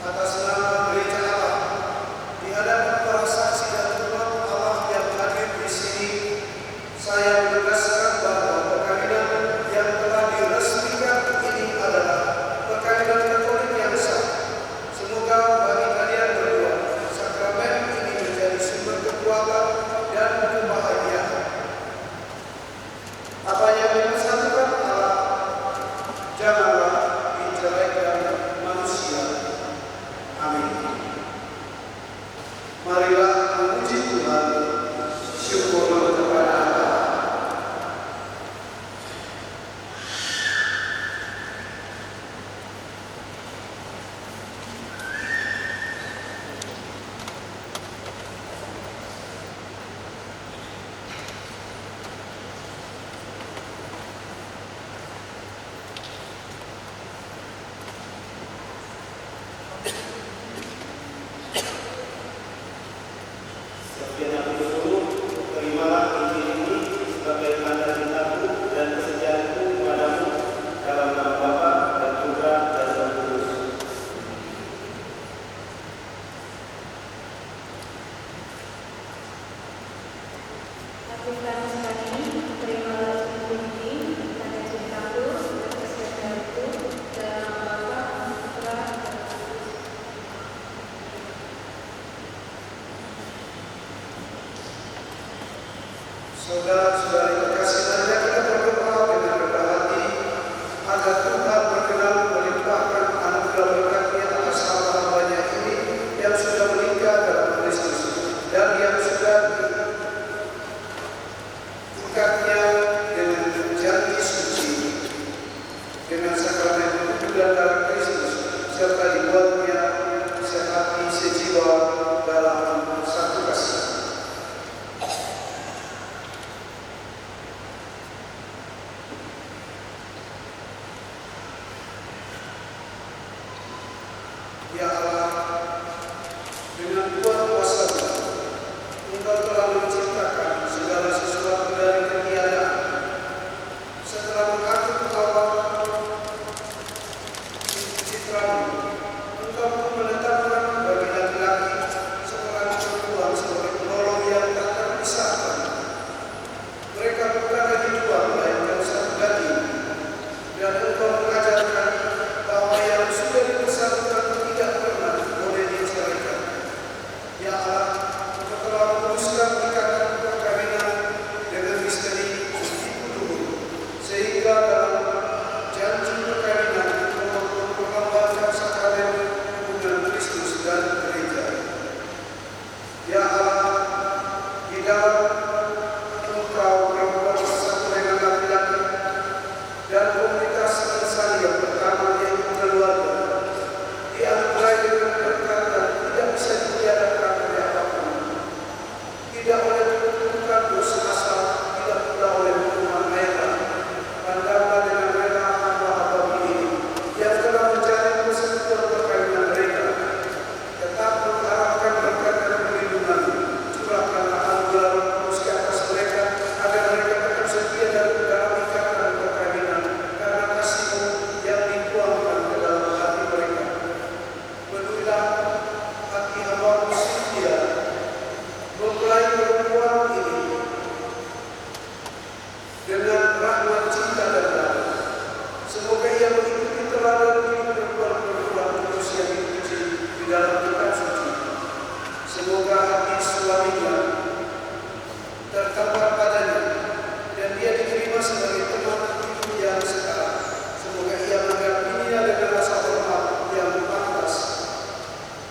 Atas nama gereja Allah, di hadapan para saksi dan umat Allah yang hadir di sini, saya menegaskan bahwa perkawinan yang telah diresmikan ini adalah perkawinan Katolik yang sah. Semoga bagi kalian berdua, sakramen ini menjadi sumber kekuatan dan kebahagiaan. Apa yang dipersatukan Allah, janganlah diceraikan manusia. Amin. Marilah memuji Tuhan, syukur kepada Allah. Sylvia Opitukulu, terimalah Injil ini sebagai tanda cintaku dan kesetiaanku kepadamu dalam nama Bapa dan Putra dan Roh Kudus. Epifanius Rani, terimalah Injil ini, tanda cintaku dan kesetiaanku dalam nama Bapa, Putra, dan Roh Kudus. Saudara-saudari terkasih, marilah kita berdoa dengan rendah hati agar Tuhan berkenan melimpahkan anugerah berkat Engkau telah menciptakan segala sesuatu dari ketiadaan. Setelah mengatur awal citramu, Engkau pun menetapkan bagi laki-laki seorang perempuan sebagai penolong yang tak terpisahkan. Mereka bukan lagi dua, melainkan satu daging. Dan Engkau mengajarkan bahwa yang sudah dipersatukan tidak pernah boleh diceraikan. Ya Allah, Engkau telah meneruskan ikatan perkawinan dengan misteri luhur, sehingga dalam janji perkawinan Engkau memperlambatkan sakramen hubungan Kristus dan gereja. Ya Allah, di dalam Engkau perempuan bersatu dengan laki-laki dan komunitas insani yang pertama yaitu keluarga dianugerahi dengan berkat dan tidak bisa ditiadakan oleh apapun. Tidak oleh pertunjukan dosa asal, tidak pula oleh hukuman rela. Pandanglah dengan rela hamba-hamba ini yang telah mencari persekutuan perkawinan mereka. Tetap mengharapkan berkat dan perlindungan. Curahkanlah anugerah terus ke atas mereka agar mereka tetap setia dalam ikatan perkawinan karena kasih-Mu yang dituangkan ke dalam hati mereka. Penuhilah hati hamba-Mu Cynthia, mempelai perempuan ini dengan rahmat cinta dan damai. Semoga ia mengikuti teladan hidup perempuan-perempuan kudus yang dipuji di dalam kitab suci. Semoga hati suaminya tertampar padanya dan dia diterima sebagai teman hidup yang sekarang. Semoga ia menghadapinya dengan rasa hormat yang pantas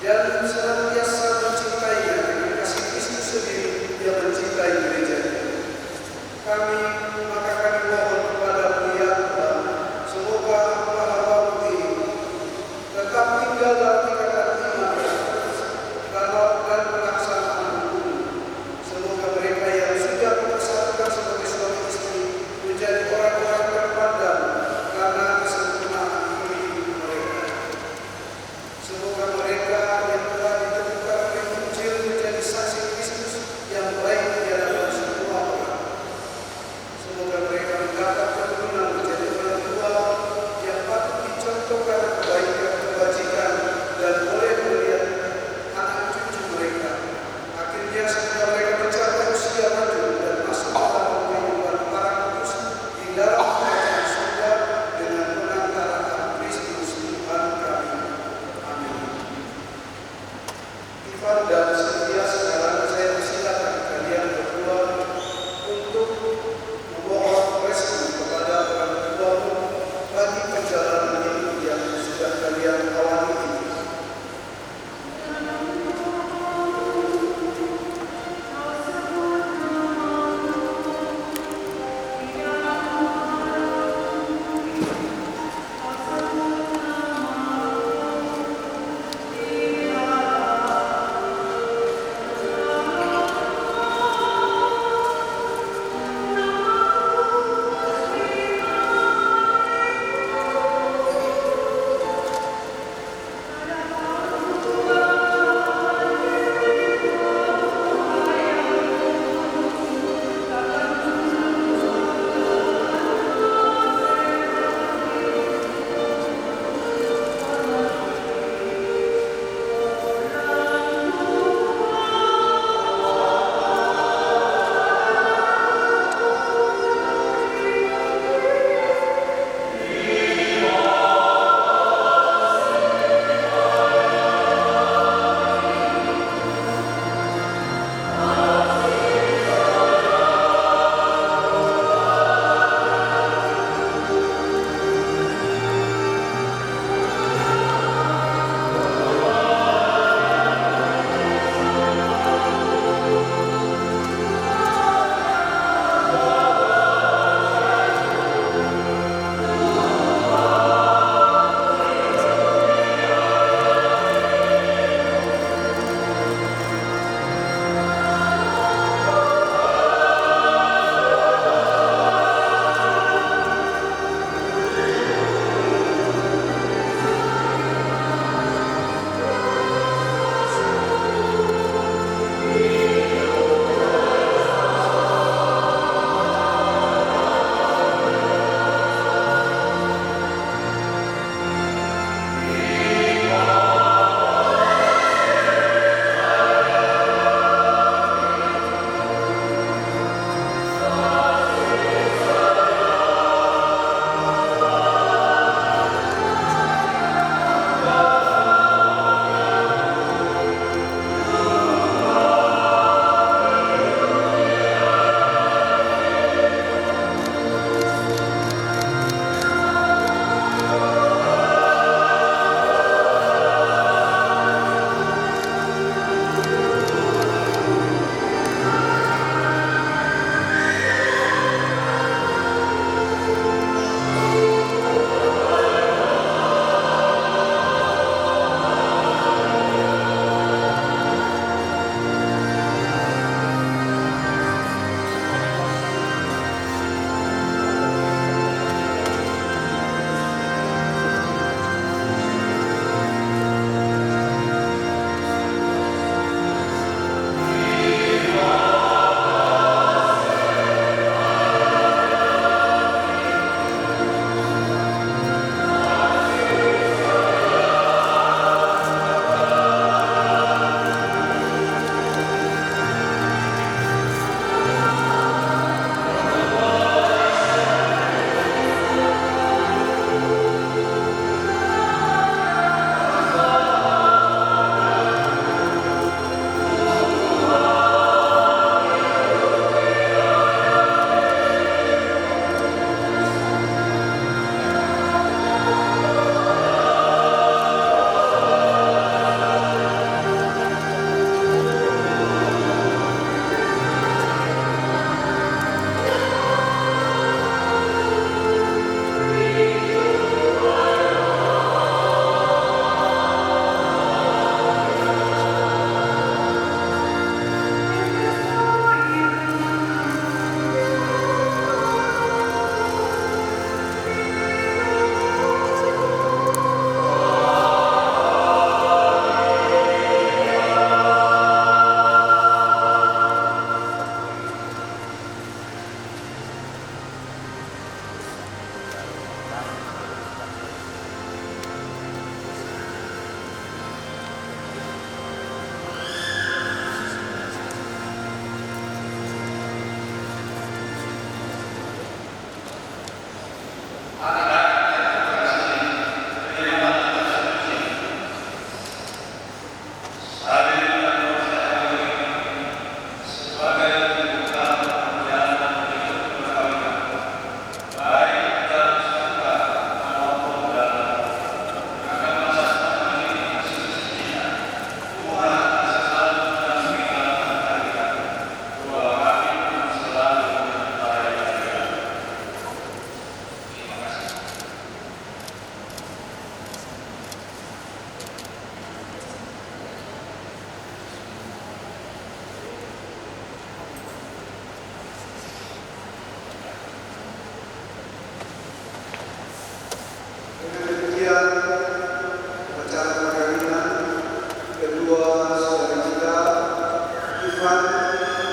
dan senantiasa mencintainya dengan kasih Kristus sendiri yang mencintai gereja. Kami mohon kepada-Mu ya Tuhan, semoga hamba-hamba-Mu ini tetap tinggal dalam ikatan iman dan pelaksanaan hukum. Semoga mereka yang sudah dipersatukan sebagai suami istri menjadi orang-orang terpandang karena kesempurnaan hidup mereka. Semoga mereka yang telah ditemukan oleh Injil menjadi saksi Kristus yang baik di hadapan semua orang.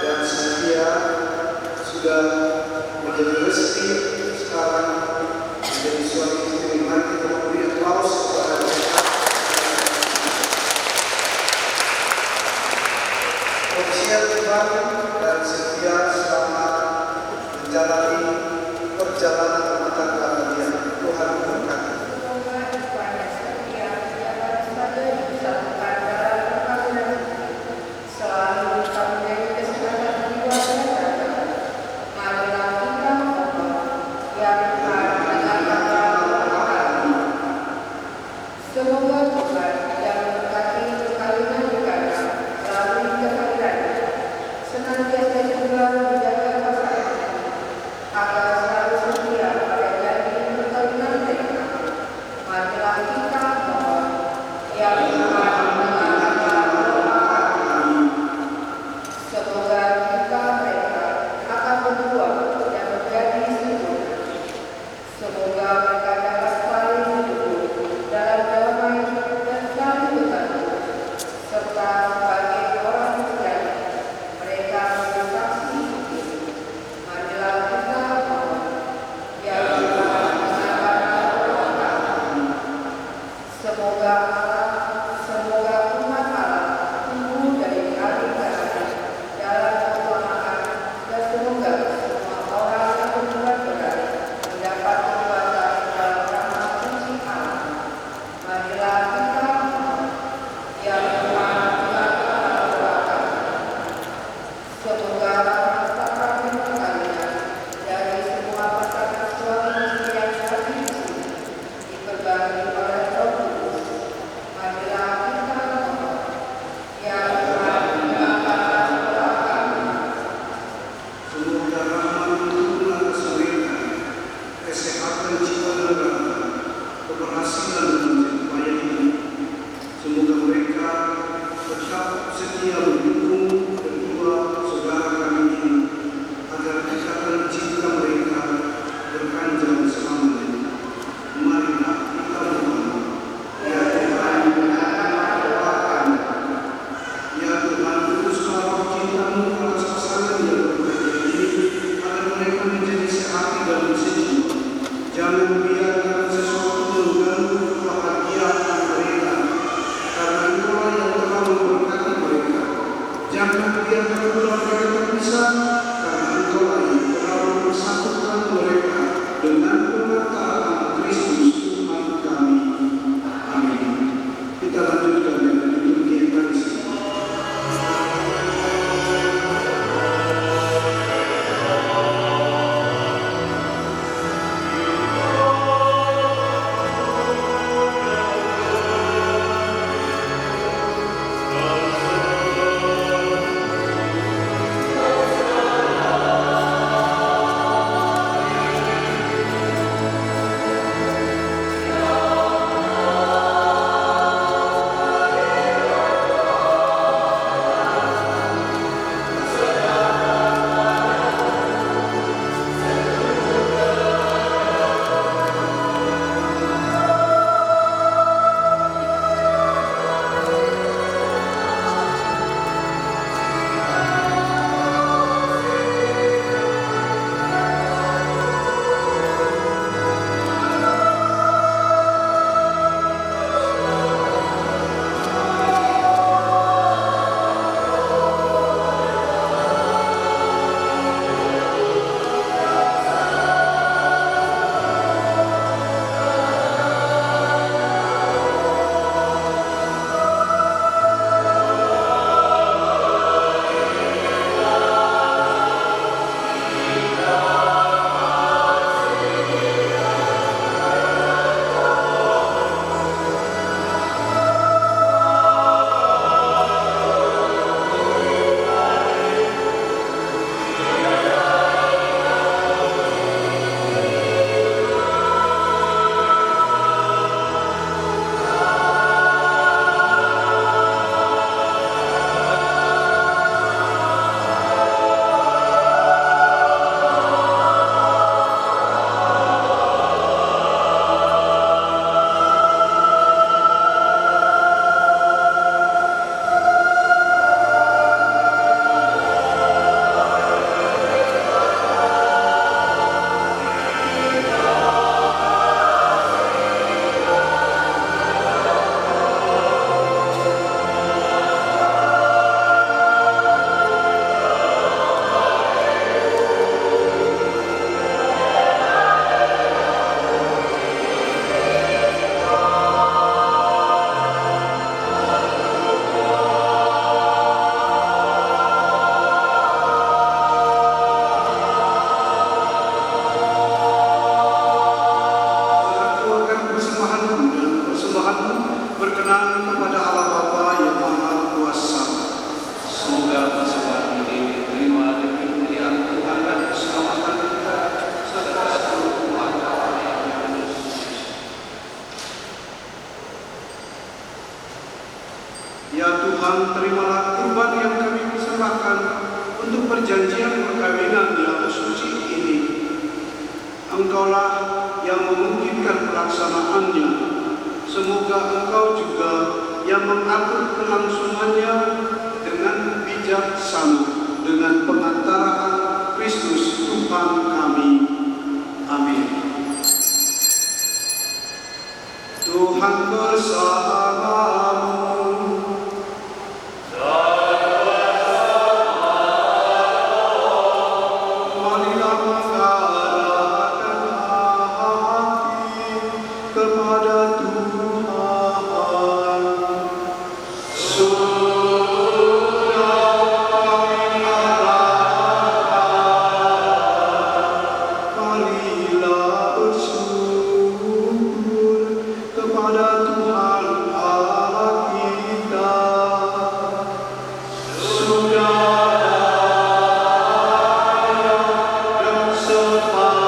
dan setia sudah menjadi resmi sekarang menjadi suami istri. Mari kita memberi aplaus kepada mereka. Ofisial Tuhan dan setia selama menjalani perjalanan rumah tangga kalian. Tuhan memberkati. Semoga Tuhan yang setia jangan saja disatukan dalam perkawinan selalu bisa menjadi kesempatan jiwa dan raga. Marilah kita berdoa yang Tuhan mendengarkan doa kami. Semoga Tuhan yang memberkati perkawinan kita melalui kehadirannya senantiasa juga menjaga pasangan agar selalu setia untuk perjanjian perkawinan yang suci ini. Engkaulah yang memungkinkan pelaksanaannya. Semoga Engkau juga yang mengatur kelangsungannya dengan bijaksana dengan pengantaraan Kristus Tuhan kami. Amin. Tuhan bersamamu. Marilah mengarahkan hati kepada Tuhan. Sudah kami arahkan, marilah bersyukur kepada Tuhan Allah kita. Sudah dan sepatutnya,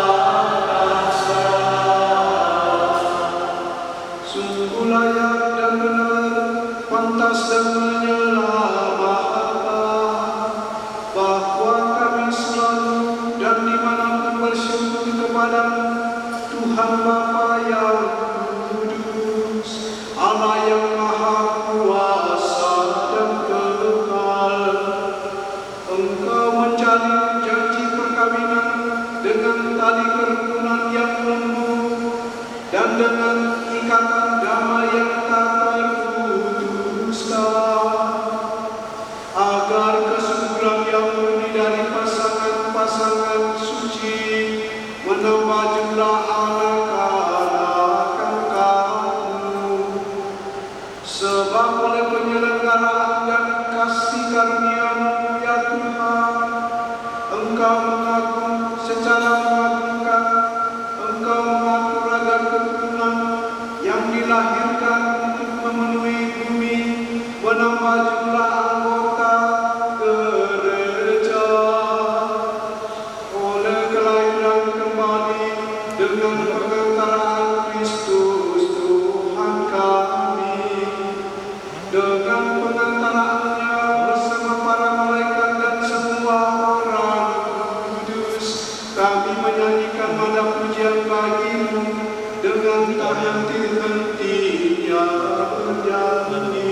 sungguh layak dan benar, pantas dan menyelamatkan, bahwa kami selalu dan dimanapun bersyukur kepada Tuhan Bapa yang kudus, Allah yang maha kuasa dan kekal. Engkau menjalin janji perkawinan dengan tali kerukunan yang lembut dan dengan ikatan damai yang tak terputuskan, agar kesuburan yang murni dari pasangan-pasangan suci menambah jumlah anak-anak Engkau. Sebab oleh penyelenggaraan dan kasih karunia-Mu ya Tuhan, Engkau mengagung secara mengagumkan, Engkau mengatur agar keturunan yang dilahirkan untuk memenuhi bumi menambah jumlah anggota gereja. Oleh kelahiran kembali dengan pengantaraan Kristus Tuhan kami, dengan pengantaraannya bersama para malaikat dan semua orang kudus, kami menyanyikan nada pujian bagi-Mu dengan tak henti-hentinya bernyanyi.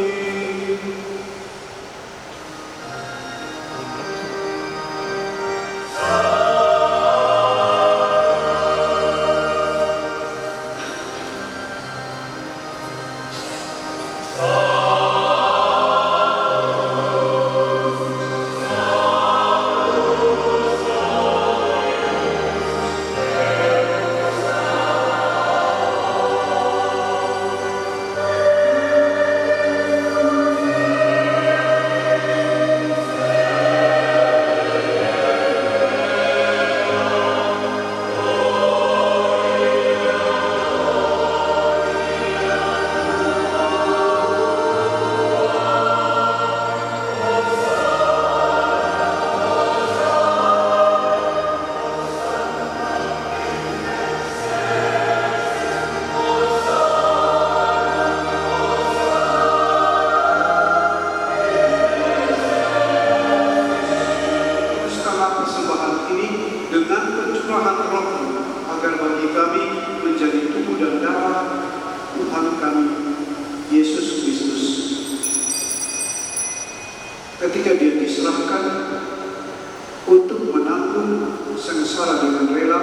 ketika dia diserahkan untuk menanggung sengsara dengan rela,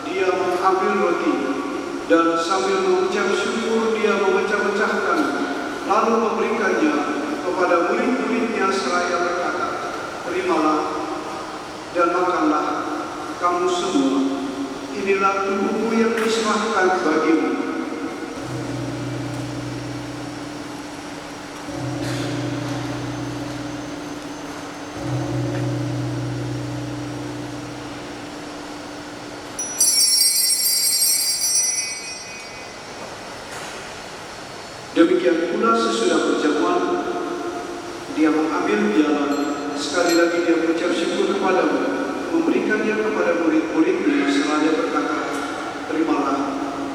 dia mengambil roti dan sambil mengucap syukur dia memecah-mecahkan, lalu memberikannya kepada murid-muridnya seraya berkata, "Terimalah dan makanlah kamu semua, inilah tubuhku yang diserahkan bagimu." Demikian pula sesudah perjamuan, dia mengambil piala, sekali lagi dia mengucap syukur kepadamu, memberikannya kepada murid-muridnya seraya berkata, "Terimalah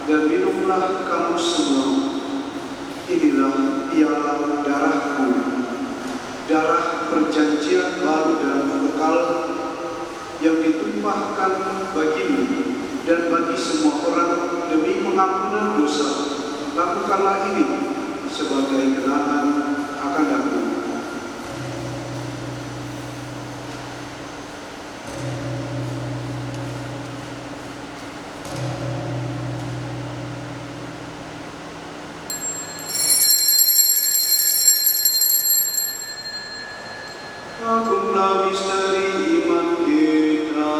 dan minumlah kamu semua, inilah piala darahku, darah perjanjian baru dan pengampunan dosa. Lakukanlah ini sebagai kenangan akan aku. Agunglah misteri iman kita.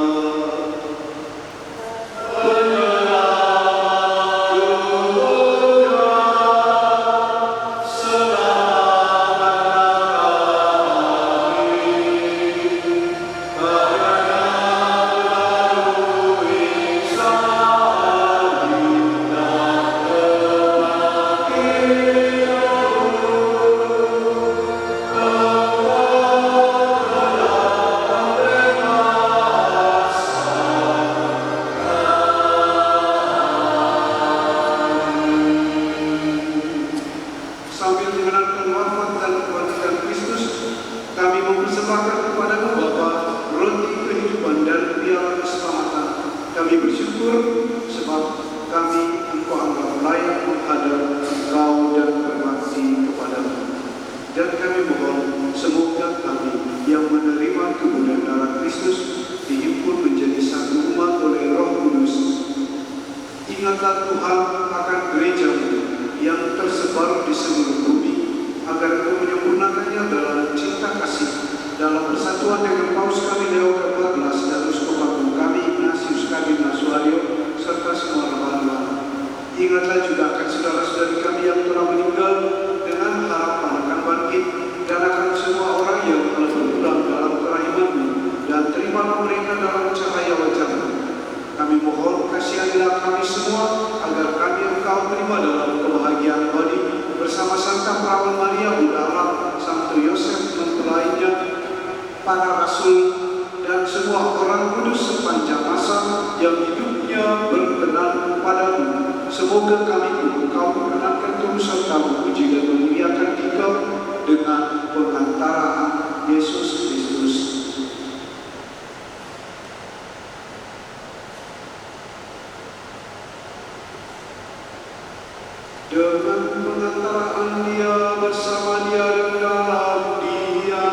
Sambil mengenangkan wafat dan kebangkitan Kristus, kami mempersembahkan kepadamu Bapa roti kehidupan dan piala keselamatan. Kami bersyukur sebab kami Engkau anggap layak menghadap Engkau dan berbakti kepadamu. Dan kami mohon semoga kami yang menerima tubuh dan darah Kristus dihimpun menjadi satu umat oleh Roh Kudus. Ingatlah Tuhan akan gereja-Mu yang tersebar di seluruh bumi, agar Engkau menyempurnakannya dalam cinta kasih, dalam persatuan dengan Paus kami Leo ke-14 dan Uskup Agung kami Ignatius Kardinal Suaryo serta semua rakan-rakan. Ingatlah juga akan saudara-saudari kami yang telah meninggal dengan harapan akan bangkit, dan akan semua orang yang telah berpulang dalam kerahiman-Mu, dan terimalah mereka dalam cahaya wajah-Mu. Kami mohon kasihanilah kami semua agar kami Engkau terima dalam kebahagiaan abadi bersama Santa Perawan Maria Bunda Allah, Santo Yosef mempelainya, para rasul dan semua orang kudus sepanjang masa yang hidupnya berkenan padamu. Semoga kami Engkau perkenankan turut serta memuji dan memuliakan Engkau dengan pengantaraan Yesus Kristus. Dengan pengantaraan Dia, bersama Dia dan dalam Dia,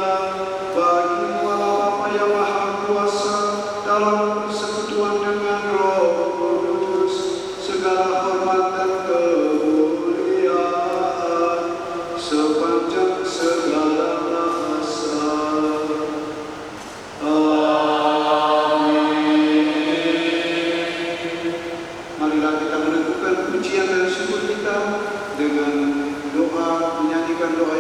bagi Allah Bapa yang Maha Kuasa, dalam persekutuan dengan Roh Kudus, segala hormat dan kemuliaan sepanjang segala masa. Marilah kita meneguhkan pujian dan syukur kita dengan doa, menyanyikan doa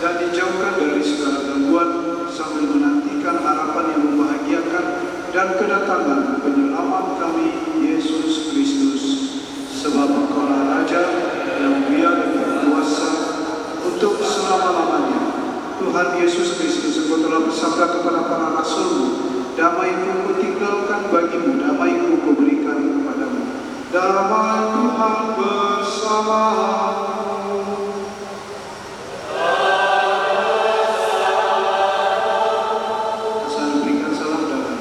dan dijauhkan dari segala gangguan sambil menantikan harapan yang membahagiakan dan kedatangan penyelamat kami, Yesus Kristus. Sebab Engkaulah Raja yang mulia dan berkuasa untuk selama-lamanya. Tuhan Yesus Kristus, Engkau telah bersabda kepada para rasul-Mu, damai-Ku Kutinggalkan bagimu, damai-Ku Kuberikan kepadamu. Damai Tuhan bersamamu. Saya berikan salam damai.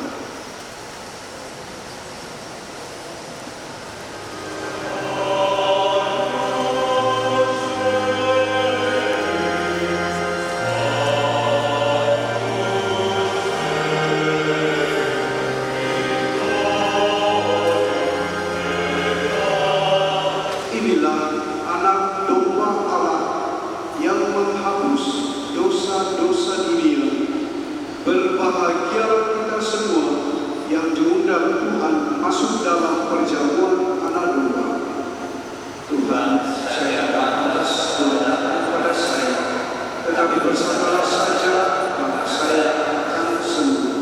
Inilah anak domba Allah yang menghapus dosa-dosa dunia. Berbahagialah kita semua yang diundang Tuhan masuk dalam perjamuan anak domba. Tuhan, saya pantas berdoa kepada saya, tetapi bersabarlah saja, maka saya akan sembuh.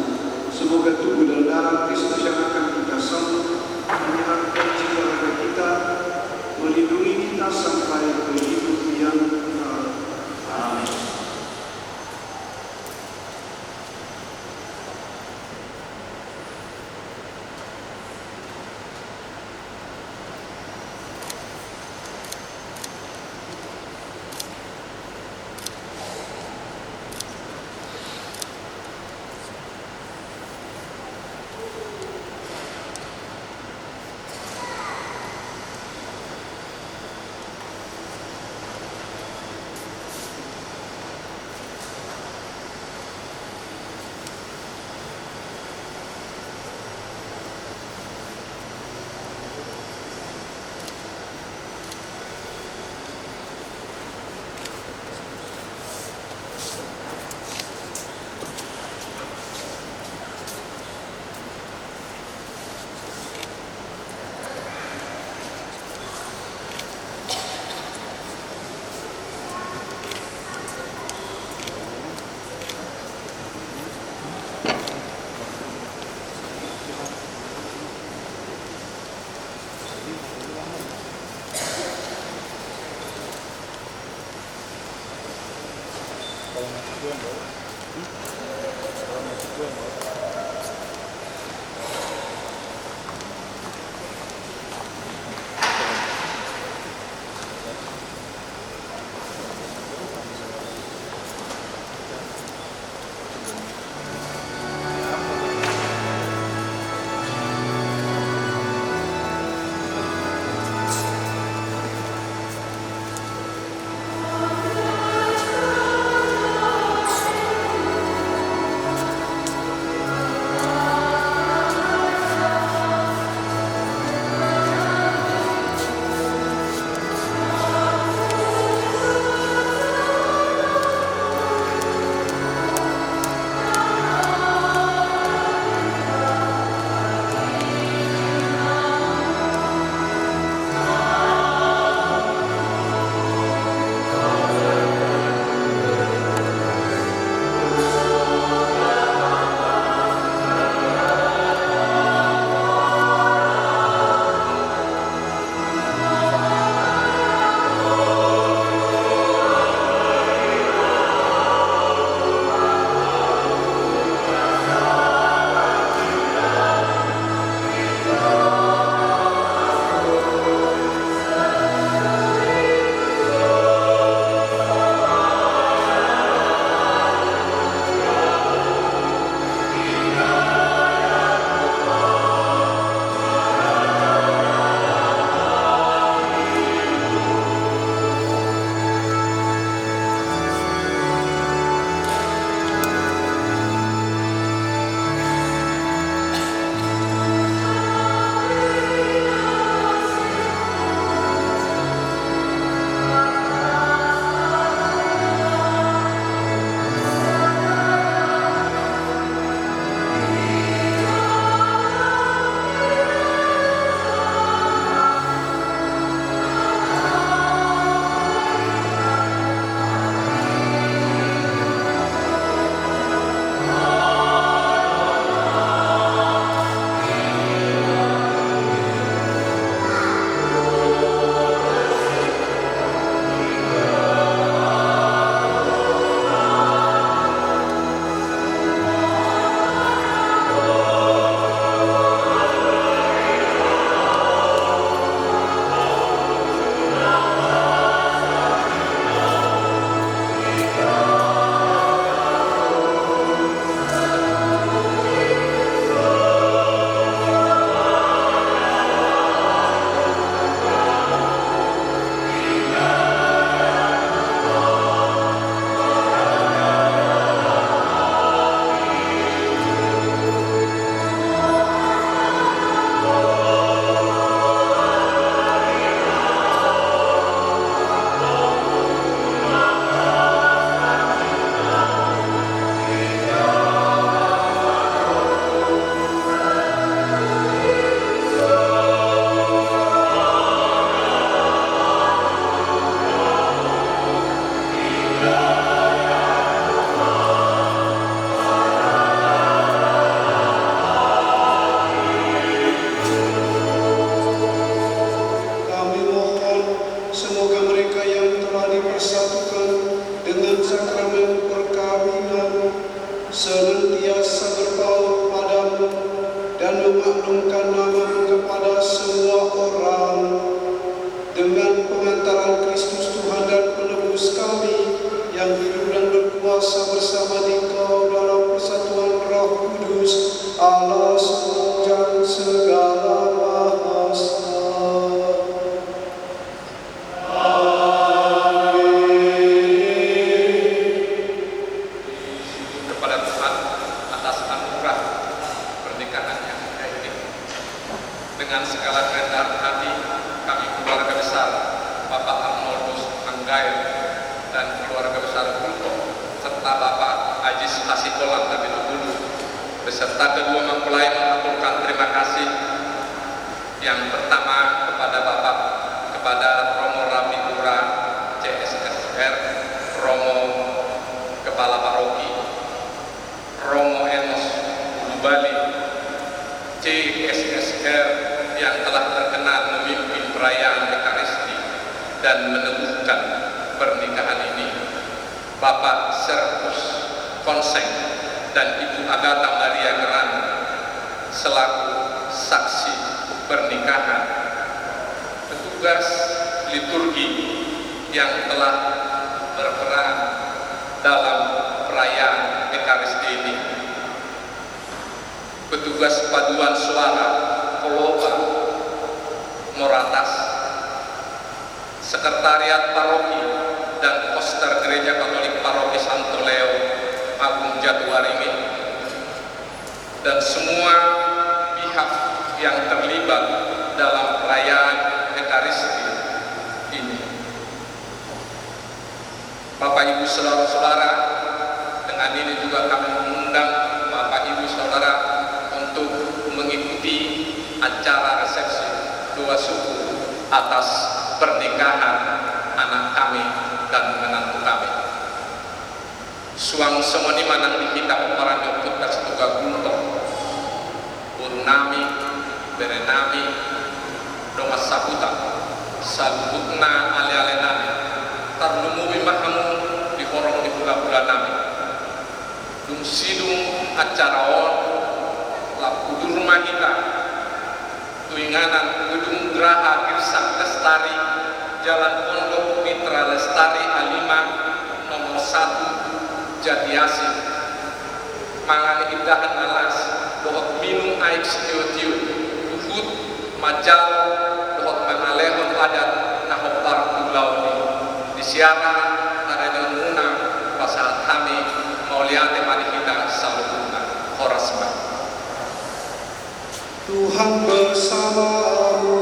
Semoga tubuh dan darah Kristus yang akan kita sambut menyehatkan jiwa raga kita, melindungi kita sampai ke hidup yang kekal. Amin. dipersatukan dengan sakramen perkawinan, senantiasa berbaur padamu dan memaklumkan namamu kepada semua orang. Dengan pengantaran Kristus Tuhan dan penebus kami yang hidup dan berkuasa bersama Dikau dalam persatuan Roh Kudus, Allah sepanjang segala bahasa. Kepada Tuhan atas anugerah pernikahan yang indah ini, dengan segala kerendahan hati kami keluarga besar Bapak Arnoldus Anggail dan keluarga besar Kulto serta Bapak Ajis Hasikolan Nabi Dulu beserta kedua mempelai mengaturkan terima kasih yang pertama kepada Romo Rami Pura CSSR, Romo Kepala Paroki, Romo Enos Bali CSSR yang telah terkenal memimpin perayaan Ekaristi dan meneguhkan pernikahan ini, Bapak Serpus Konseng dan Ibu Agatha Maria Geran selaku saksi pernikahan, petugas liturgi yang telah berperan dalam perayaan Ekaristi ini, petugas paduan suara Koloba Moratas, sekretariat paroki dan poster Gereja Katolik Paroki Santo Leo Agung Jatiwaringin, dan semua pihak yang terlibat dalam perayaan Ekaristi ini. Bapak Ibu saudara-saudara, dengan ini juga kami mengundang Bapak Ibu saudara untuk mengikuti acara resepsi dua suku atas pernikahan anak kami dan menantu kami. Suang semoni manang dihita orang nyokut dan setuga gunto Urunami, Berenami, Domas Sabuta, Salubukna ale-ale-nami, Tarlumuwi mahamu di horong di pula-pula nami. Dung sidung acara on, lapudur rumah kita, tuinganan gedung Geraha Girsak Lestari, Jalan Pondok Mitra Lestari A5, nomor 1, Jatiasi. Mangan indahan alas, dohot minum air setio-tio, uhud, majal, dohot mangalehon adat, nahopar pulau di siaran, karena muna, pasahat kami, mauliate manihita salubuna, horasma. Tuhan bersamamu.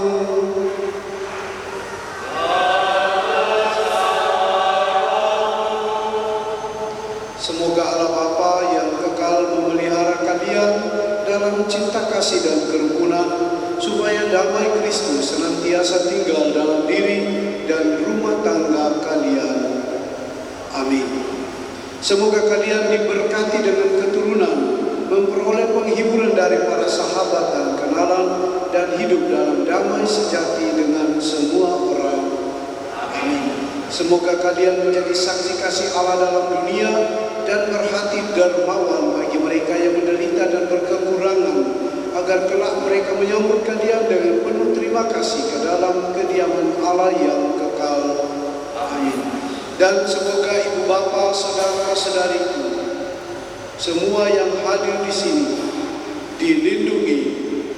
Semoga Allah Bapa yang kekal memelihara kalian dalam cinta kasih dan kerukunan, supaya damai Kristus senantiasa tinggal dalam diri dan rumah tangga kalian. Amin. Semoga kalian diberkati dengan keturunan, memperoleh penghiburan dari para sahabat dan kenalan, dan hidup dalam damai sejati dengan semua orang. Amin. Semoga kalian menjadi saksi kasih Allah dalam dunia dan berhati dermawan bagi mereka yang menderita dan berkekurangan, agar kelak mereka menyambut kalian dengan penuh terima kasih ke dalam kediaman Allah yang kekal. Amin. Dan semoga ibu bapa, saudara-saudariku, semua yang hadir di sini dilindungi,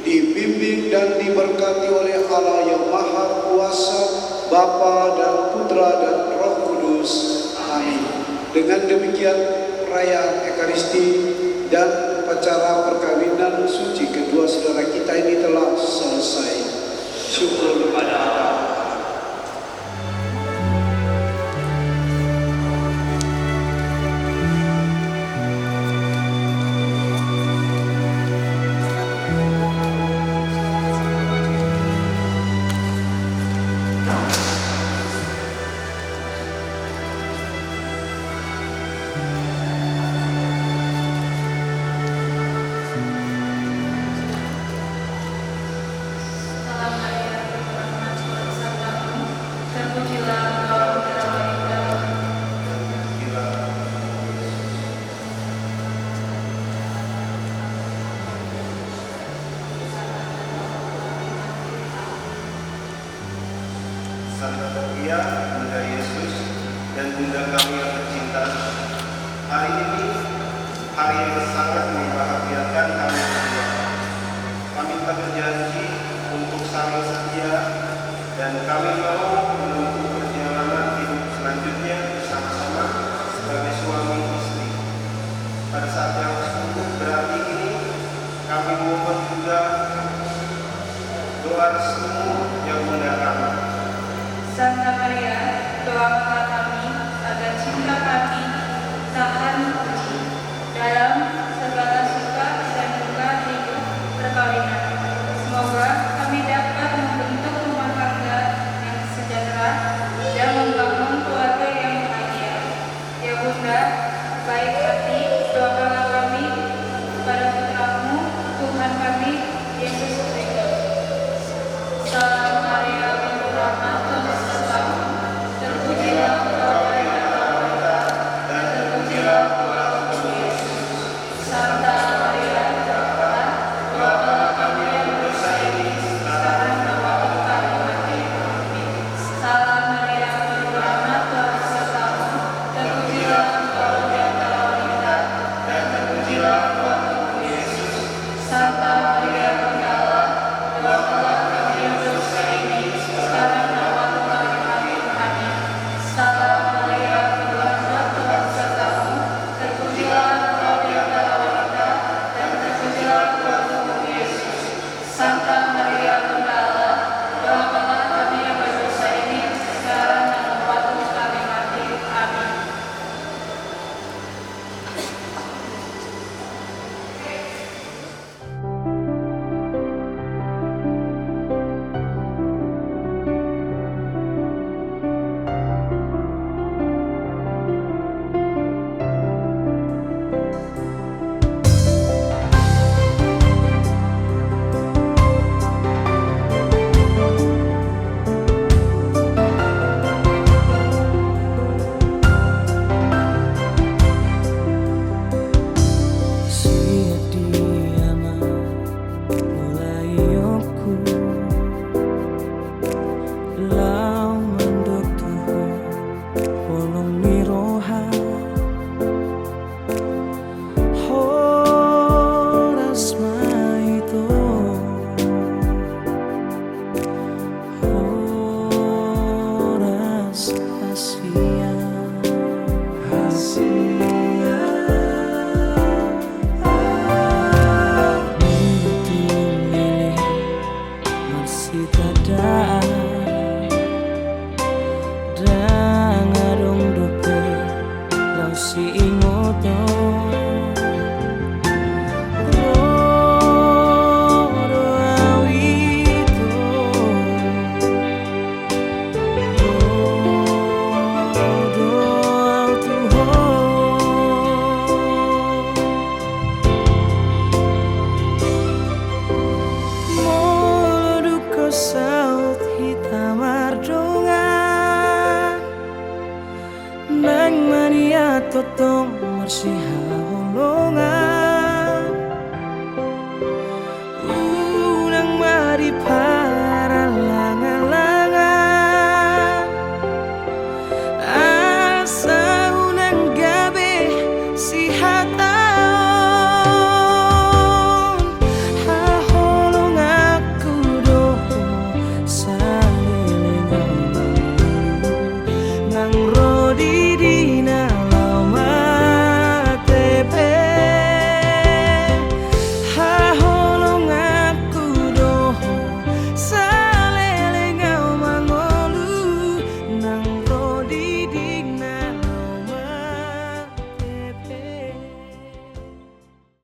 dibimbing dan diberkati oleh Allah yang Maha Kuasa, Bapa dan Putra dan Roh Kudus. Amin. Dengan demikian perayaan Ekaristi dan upacara perkawinan suci kedua saudara kita ini telah selesai. Syukur kepada Allah. Salam Maria, Sofia, Bunda Yesus, dan Bunda kami yang tercinta. Hari ini hari yang sangat membahagiakan kami berdua. Kami telah berjanji untuk saling setia dan kami mau menempuh perjalanan hidup selanjutnya bersama-sama sebagai suami istri. Pada saat yang sungguh berarti ini, kami mohon juga doa restumu yang Bunda kami. Santa Maria, doakanlah kami agar cinta kami tahan uji dalam segala suka dan duka hidup perkawinan. Semoga kami dapat membentuk rumah tangga yang sejahtera dan membangun keluarga yang bahagia. Ya Bunda, baik hati, doakanlah kami pada putramu, Tuhan kami, Yesus Kristus. Salam Maria, penuh rahmat, Tuhan besertamu. Terpujilah engkau di antara wanita, dan terpujilah buah tubuhmu Yesus. Santa Maria, doakanlah kami yang berdosa ini sekarang dan waktu kami mati. Amin. Salam Maria, penuh rahmat, Tuhan besertamu. Terpujilah engkau di antara wanita, dan terpujilah buah tubuhmu Yesus. Santa Maria, Bunda Allah, doakanlah kami yang berdosa ini sekarang dan waktu kami mati. Amin. Salam Maria, penuh rahmat, Tuhan besertamu. Terpujilah engkau di antara wanita, dan terpujilah buah tubuhmu Yesus. Santa Maria, Bunda Allah, doakanlah kami yang berdosa ini sekarang dan waktu kami mati. Amin. Saut hitam ardunga Nang mania totong marsiha holonga